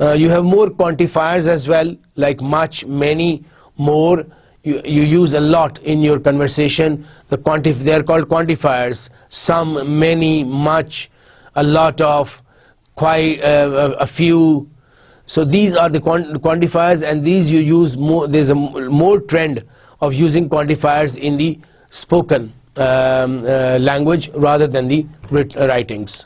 A: You have more quantifiers as well, like much, many, more. You use a lot in your conversation. They are called quantifiers. Some, many, much, a lot of, quite, a few. So these are the quantifiers, and these you use more. There's a more trend of using quantifiers in the spoken language rather than the writings.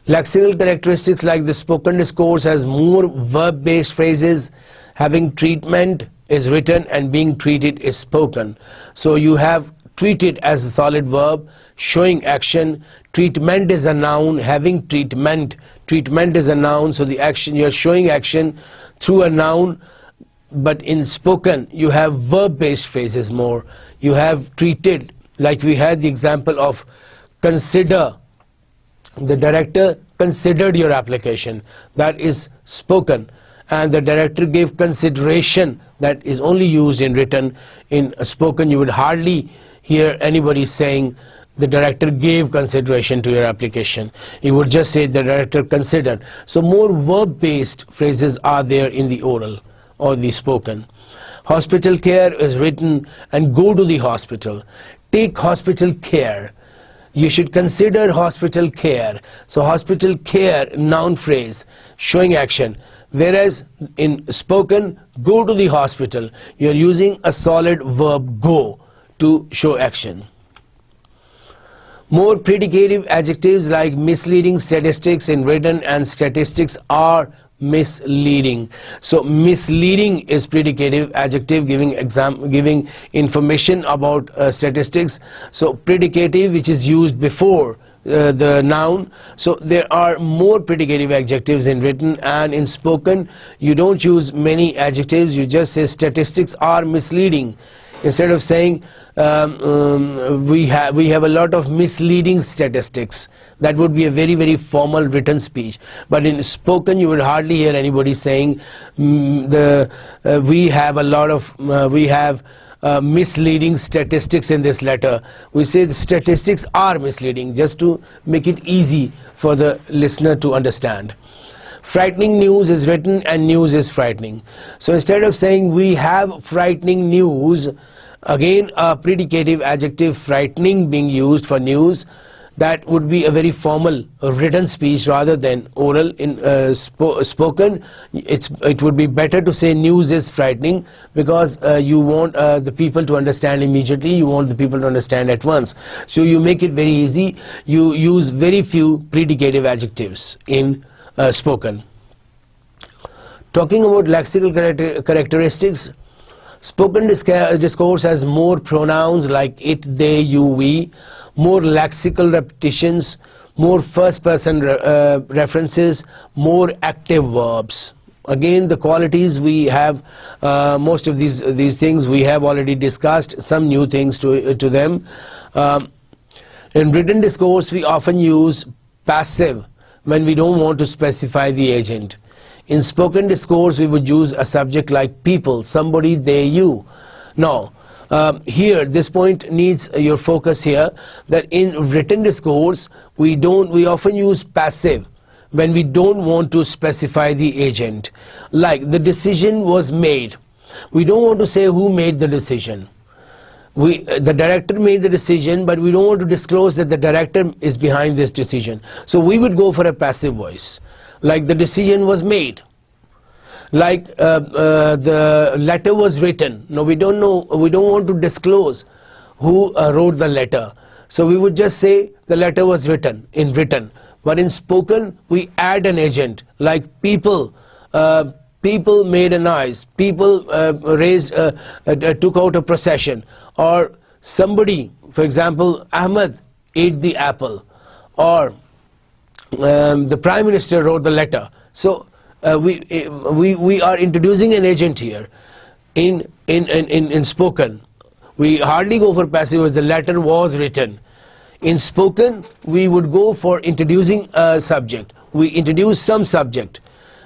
A: Lexical characteristics, like the spoken discourse has more verb-based phrases. Having treatment is written and being treated is spoken. So you have treated as a solid verb, showing action. Treatment is a noun. Having treatment is a noun. So the action, you are showing action through a noun. But in spoken, you have verb-based phrases more. You have treated, like we had the example of consider. The director considered your application. That is spoken. And the director gave consideration. That is only used in written. In spoken, you would hardly hear anybody saying the director gave consideration to your application. You would just say the director considered. So more verb-based phrases are there in the oral or the spoken. Hospital care is written, and go to the hospital. Take hospital care. You should consider hospital care. So hospital care, noun phrase, showing action. Whereas in spoken, go to the hospital, you are using a solid verb, go, to show action. More predicative adjectives, like misleading statistics in written, and statistics are misleading. So misleading is predicative adjective, giving information about statistics. So predicative, which is used before the noun. So there are more predicative adjectives in written, and in spoken you don't use many adjectives. You just say statistics are misleading. Instead of saying we have a lot of misleading statistics, that would be a very, very formal written speech. But in spoken, you would hardly hear anybody saying we have a lot of misleading statistics in this letter. We say the statistics are misleading, just to make it easy for the listener to understand. Frightening news is written, and news is frightening. So instead of saying we have frightening news, again a predicative adjective frightening being used for news, that would be a very formal written speech rather than oral. In spoken, it would be better to say news is frightening, because you want the people to understand immediately, you want the people to understand at once. So you make it very easy. You use very few predicative adjectives in spoken. Talking about lexical characteristics, spoken discourse has more pronouns like it, they, you, we, more lexical repetitions, more first person references, more active verbs. Again, the qualities we have, most of these things we have already discussed, some new things to them. In written discourse, we often use passive when we don't want to specify the agent. In spoken discourse, we would use a subject like people, somebody, they, you. Now, here, this point needs your focus here, that in written discourse, we often use passive when we don't want to specify the agent. Like, the decision was made. We don't want to say who made the decision. The director made the decision, but we don't want to disclose that the director is behind this decision. So we would go for a passive voice. Like, the decision was made. Like, the letter was written. No, we don't want to disclose who wrote the letter. So we would just say the letter was written, in written. But in spoken, we add an agent, like people. People made a noise. People took out a procession. Or somebody, for example, Ahmed ate the apple. Or the Prime Minister wrote the letter. So we are introducing an agent here. In spoken, we hardly go for passive voice. The letter was written. In spoken, we would go for introducing a subject. We introduce some subject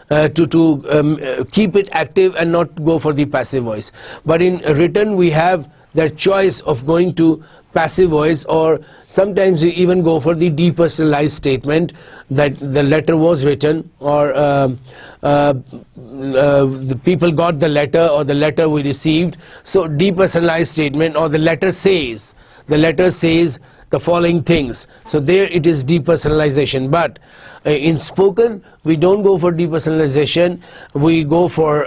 A: to keep it active and not go for the passive voice. But in written, we have that choice of going to passive voice, or sometimes we even go for the depersonalized statement that the letter was written, or the people got the letter, or the letter we received. So depersonalized statement, or the letter says the following things. So there it is depersonalization. But in spoken, we don't go for depersonalization. We go for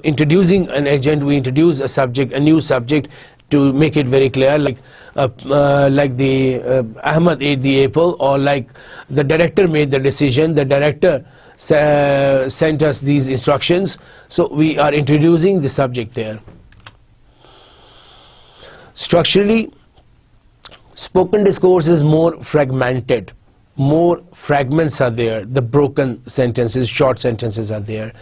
A: introducing an agent. We introduce a subject, a new subject, to make it very clear, like the Ahmad ate the apple, or like the director made the decision, the director sent us these instructions. So we are introducing the subject there. Structurally, spoken discourse is more fragmented. More fragments are there. The broken sentences, short sentences are there.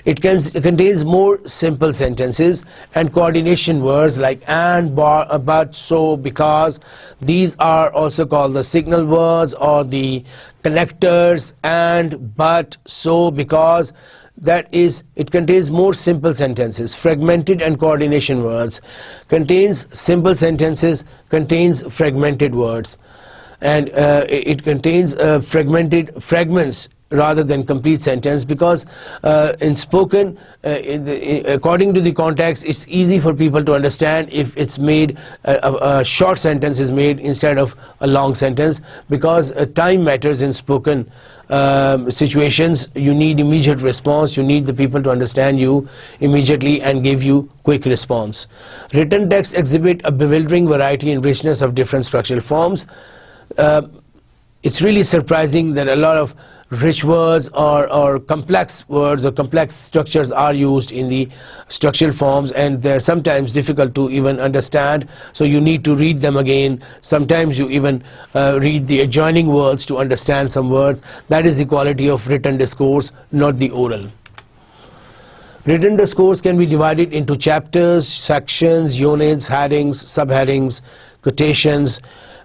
A: It contains more simple sentences and coordination words like and, but, so, because. These are also called the signal words or the connectors. And, but, so, because. That is, it contains more simple sentences. Fragmented and coordination words. Contains simple sentences, contains fragmented words. And it contains fragmented fragments rather than complete sentence, because in spoken, according to the context, it's easy for people to understand if it's made, a short sentence is made instead of a long sentence, because time matters in spoken situations. You need immediate response. You need the people to understand you immediately and give you quick response. Written text exhibit a bewildering variety and richness of different structural forms. It's really surprising that a lot of rich words or complex words or complex structures are used in the structural forms, and they're sometimes difficult to even understand, so you need to read them again. Sometimes you even read the adjoining words to understand some words. That is the quality of written discourse, not the oral. Written discourse can be divided into chapters, sections, units, headings, subheadings, quotations.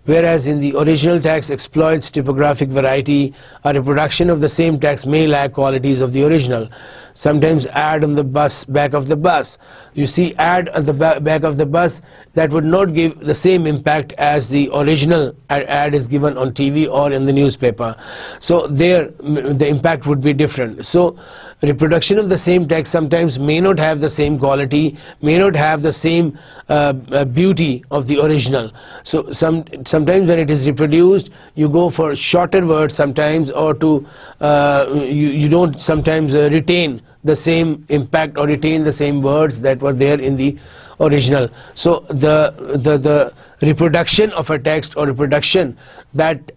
A: Whereas in the original text exploits typographic variety, a reproduction of the same text may lack qualities of the original. Sometimes add on the back of the bus. You see, add on the back of the bus, that would not give the same impact as the original ad is given on TV or in the newspaper. So there, the impact would be different. So reproduction of the same text sometimes may not have the same quality, may not have the same beauty of the original. So sometimes when it is reproduced, you go for shorter words sometimes, or to you don't sometimes retain the same impact or retain the same words that were there in the original. So the reproduction of a text or reproduction, that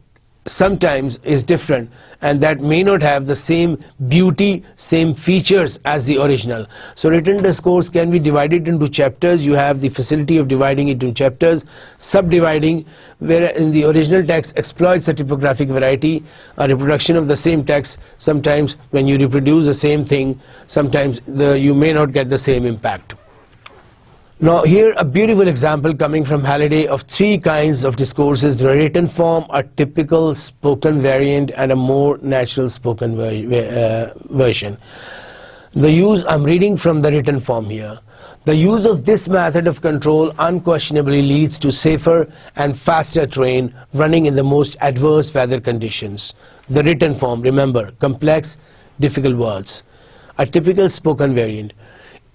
A: sometimes is different, and that may not have the same beauty, same features as the original. So written discourse can be divided into chapters. You have the facility of dividing it into chapters, subdividing, where in the original text exploits the typographic variety. A reproduction of the same text, sometimes when you reproduce the same thing, sometimes you may not get the same impact. Now here a beautiful example coming from Halliday of three kinds of discourses: the written form, a typical spoken variant, and a more natural spoken version. The use, I'm reading from the written form here. The use of this method of control unquestionably leads to safer and faster train running in the most adverse weather conditions. The written form, remember, complex, difficult words. A typical spoken variant.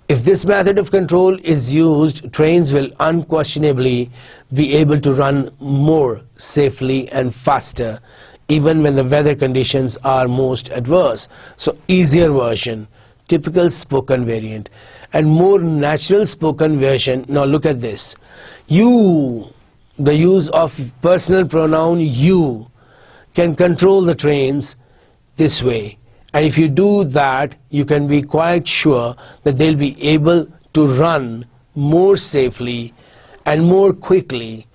A: If this method of control is used, trains will unquestionably be able to run more safely and faster, even when the weather conditions are most adverse. So easier version, typical spoken variant, and more natural spoken version. Now look at this. You, the use of personal pronoun you, can control the trains this way. And if you do that, you can be quite sure that they'll be able to run more safely and more quickly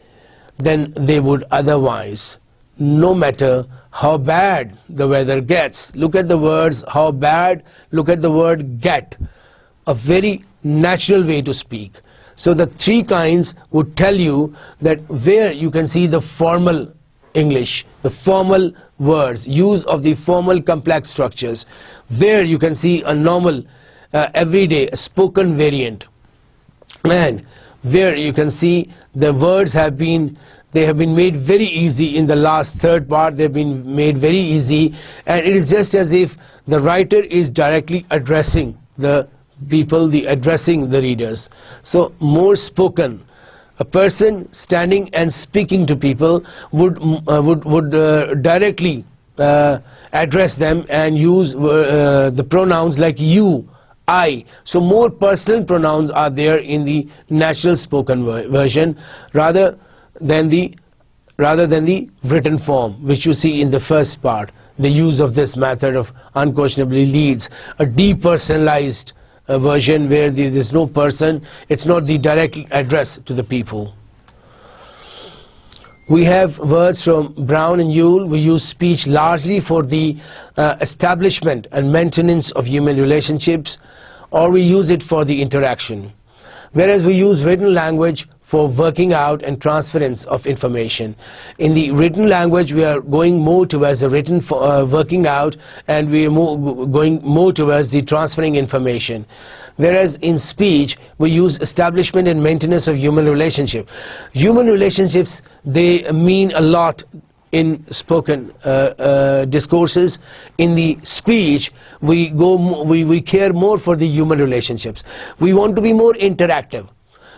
A: than they would otherwise, no matter how bad the weather gets. Look at the words how bad, look at the word get. a very natural way to speak. So the three kinds would tell you that where you can see the formal English, the formal words, use of the formal complex structures, where you can see a normal everyday spoken variant, and where you can see the words have been made very easy. In the last third part they've been made very easy, and it is just as if the writer is directly addressing the people, addressing the readers. So more spoken. A person standing and speaking to people would directly address them and use the pronouns like you, I. So more personal pronouns are there in the natural spoken version rather than the written form, which you see in the first part. The use of this method of unquestionably leads a depersonalized version where there is no person, it's not the direct address to the people. We have words from Brown and Yule. We use speech largely for the establishment and maintenance of human relationships, or we use it for the interaction. Whereas we use written language for working out and transference of information. In the written language, we are going more towards the written working out, and we are going more towards the transferring information. Whereas in speech, we use establishment and maintenance of human relationship. Human relationships, they mean a lot in spoken discourses. In the speech, we care more for the human relationships. We want to be more interactive.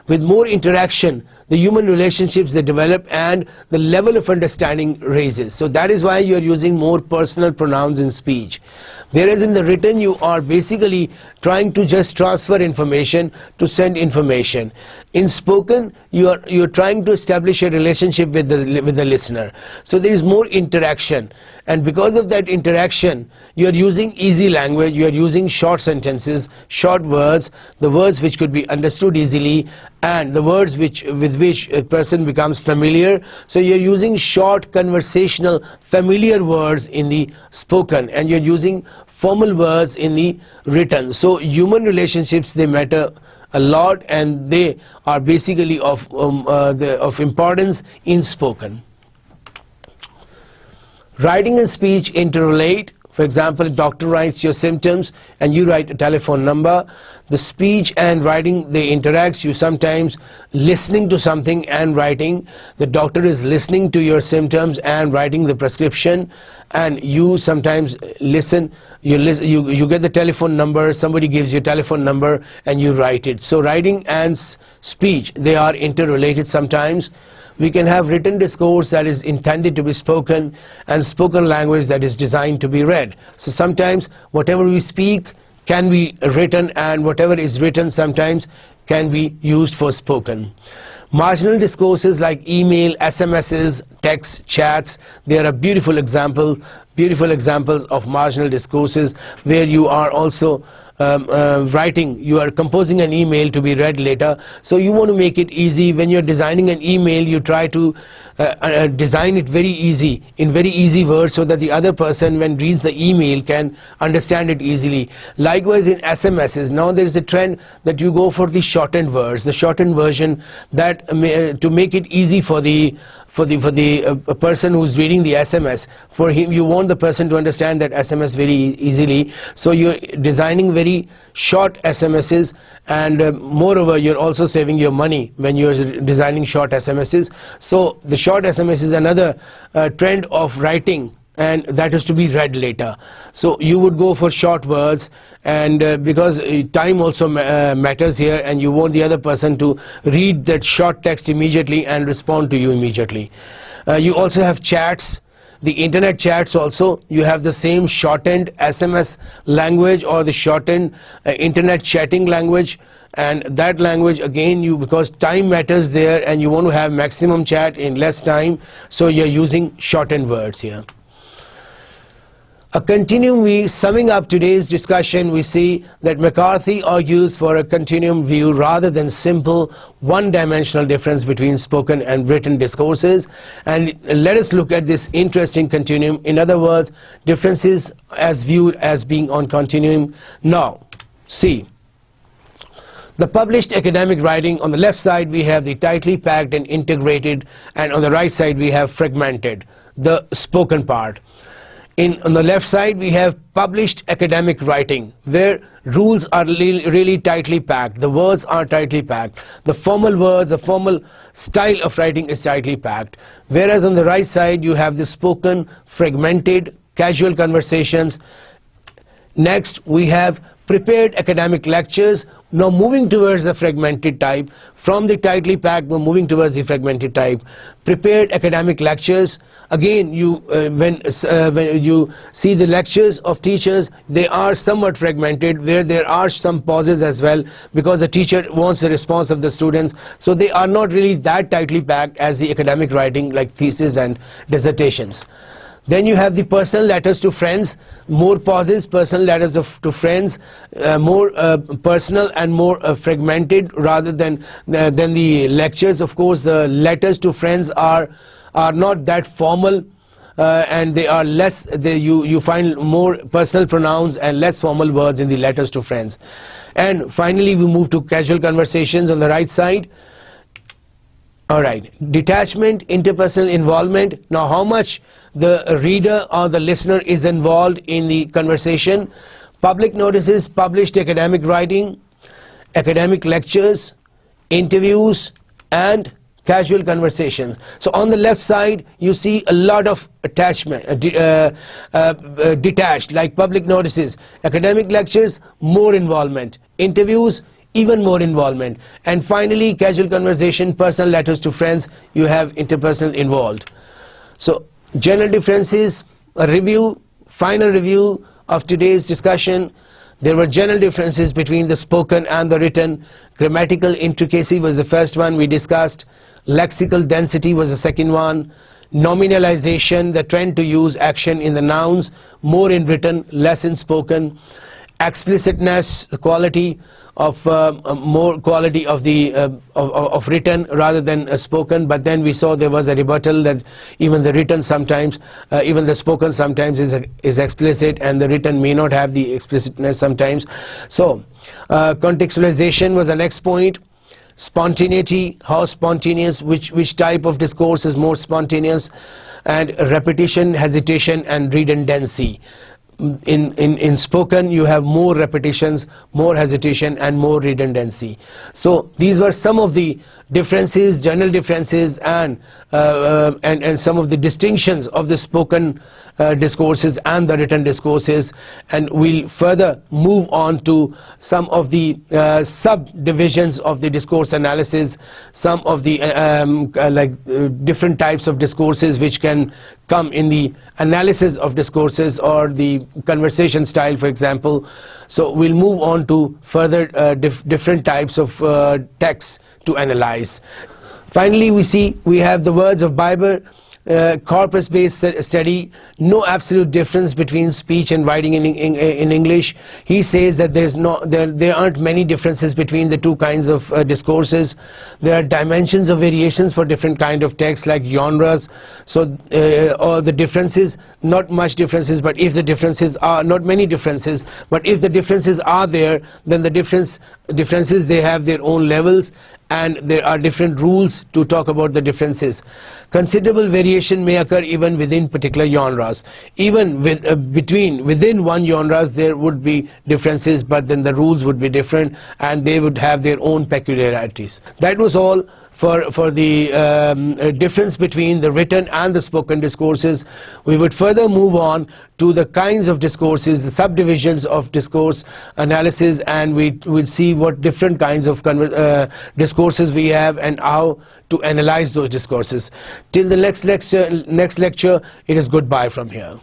A: With more interaction, the human relationships they develop and the level of understanding raises. So that is why you are using more personal pronouns in speech. Whereas in the written, you are basically trying to just transfer information, to send information. In spoken, you are trying to establish a relationship with the listener. So there is more interaction, and because of that interaction, you are using easy language, you are using short sentences, short words, the words which could be understood easily, and the words with which a person becomes familiar. So you are using short conversational familiar words in the spoken, and you are using formal words in the written. So human relationships, they matter a lot, and they are basically of importance in spoken. Writing and speech interrelate. For example, a doctor writes your symptoms and you write a telephone number. The speech and writing, they interact. You sometimes listening to something and writing. The doctor is listening to your symptoms and writing the prescription, and you sometimes listen. You get the telephone number, somebody gives you a telephone number and you write it. So writing and speech, they are interrelated sometimes. We can have written discourse that is intended to be spoken, and spoken language that is designed to be read. So sometimes whatever we speak can be written, and whatever is written sometimes can be used for spoken. Marginal discourses like email, SMSs, text, chats, they are a beautiful examples of marginal discourses where you are also writing, you are composing an email to be read later. So you want to make it easy. When you're designing an email, you try to design it very easy, in very easy words, so that the other person, when reads the email, can understand it easily. Likewise in SMSs, now there is a trend that you go for the shortened words, the shortened version, that to make it easy for the person who's reading the SMS. For him, you want the person to understand that SMS very easily, so you're designing very short SMSs, and moreover you're also saving your money when you're designing short SMSs. So the short SMS is another trend of writing, and that is to be read later. So you would go for short words, and because time also matters here, and you want the other person to read that short text immediately and respond to you immediately. You also have chats. The internet chats also, you have the same shortened SMS language or the shortened internet chatting language, and that language again, because time matters there and you want to have maximum chat in less time, so you're using shortened words here. A continuum, summing up today's discussion, we see that McCarthy argues for a continuum view rather than simple one-dimensional difference between spoken and written discourses. And let us look at this interesting continuum. In other words, differences as viewed as being on continuum. Now, see, The published academic writing, on the left side we have the tightly packed and integrated, and on the right side we have fragmented, the spoken part. On the left side we have published academic writing, where rules are really tightly packed, the words are tightly packed, the formal words, the formal style of writing is tightly packed. Whereas on the right side you have the spoken, fragmented, casual conversations. Next we have prepared academic lectures, now moving towards the fragmented type. From the tightly packed we're moving towards the fragmented type. Prepared academic lectures, again when you see the lectures of teachers, they are somewhat fragmented, where there are some pauses as well, because the teacher wants the response of the students, so they are not really that tightly packed as the academic writing like thesis and dissertations. Then you have the personal letters to friends, more pauses, personal letters to friends, more personal and more fragmented rather than the lectures. Of course, the letters to friends are not that formal, and they are less. You find more personal pronouns and less formal words in the letters to friends. And finally, we move to casual conversations on the right side. All right, detachment, interpersonal involvement. Now, how much the reader or the listener is involved in the conversation? Public notices, published academic writing, academic lectures, interviews, and casual conversations. So on the left side you see a lot of attachment, detached, like public notices, academic lectures, more involvement, interviews, even more involvement, and finally casual conversation, personal letters to friends, you have interpersonal involved. So general differences, a review, final review of today's discussion. There were general differences between the spoken and the written. Grammatical intricacy was the first one we discussed. Lexical density was the second one. Nominalization, the trend to use action in the nouns, more in written, less in spoken. Explicitness, the quality of more quality of the of written rather than spoken. But then we saw there was a rebuttal that even the written sometimes, even the spoken sometimes is explicit, and the written may not have the explicitness sometimes. So contextualization was the next point. Spontaneity, how spontaneous, which type of discourse is more spontaneous, and repetition, hesitation, and redundancy. In spoken you have more repetitions, more hesitation, and more redundancy. So these were some of the differences, general differences, and some of the distinctions of the spoken discourses and the written discourses. And we'll further move on to some of the subdivisions of the discourse analysis, some of the different types of discourses which can come in the analysis of discourses, or the conversation style, for example. So we'll move on to further different types of texts to analyze. Finally, we have the words of Bible, corpus-based study, no absolute difference between speech and writing in English. He says that there aren't many differences between the two kinds of discourses. There are dimensions of variations for different kind of texts, like genres. So or the differences, not much differences, but if the differences are not many differences, but if the differences are there, then the differences they have their own levels, and there are different rules to talk about the differences. Considerable variation may occur even within particular genres. Even within one genres there would be differences, but then the rules would be different, and they would have their own peculiarities. That was all for the difference between the written and the spoken discourses. We would further move on to the kinds of discourses, the subdivisions of discourse analysis, and we will see what different kinds of discourses we have and how to analyze those discourses. Till the next lecture, it is goodbye from here.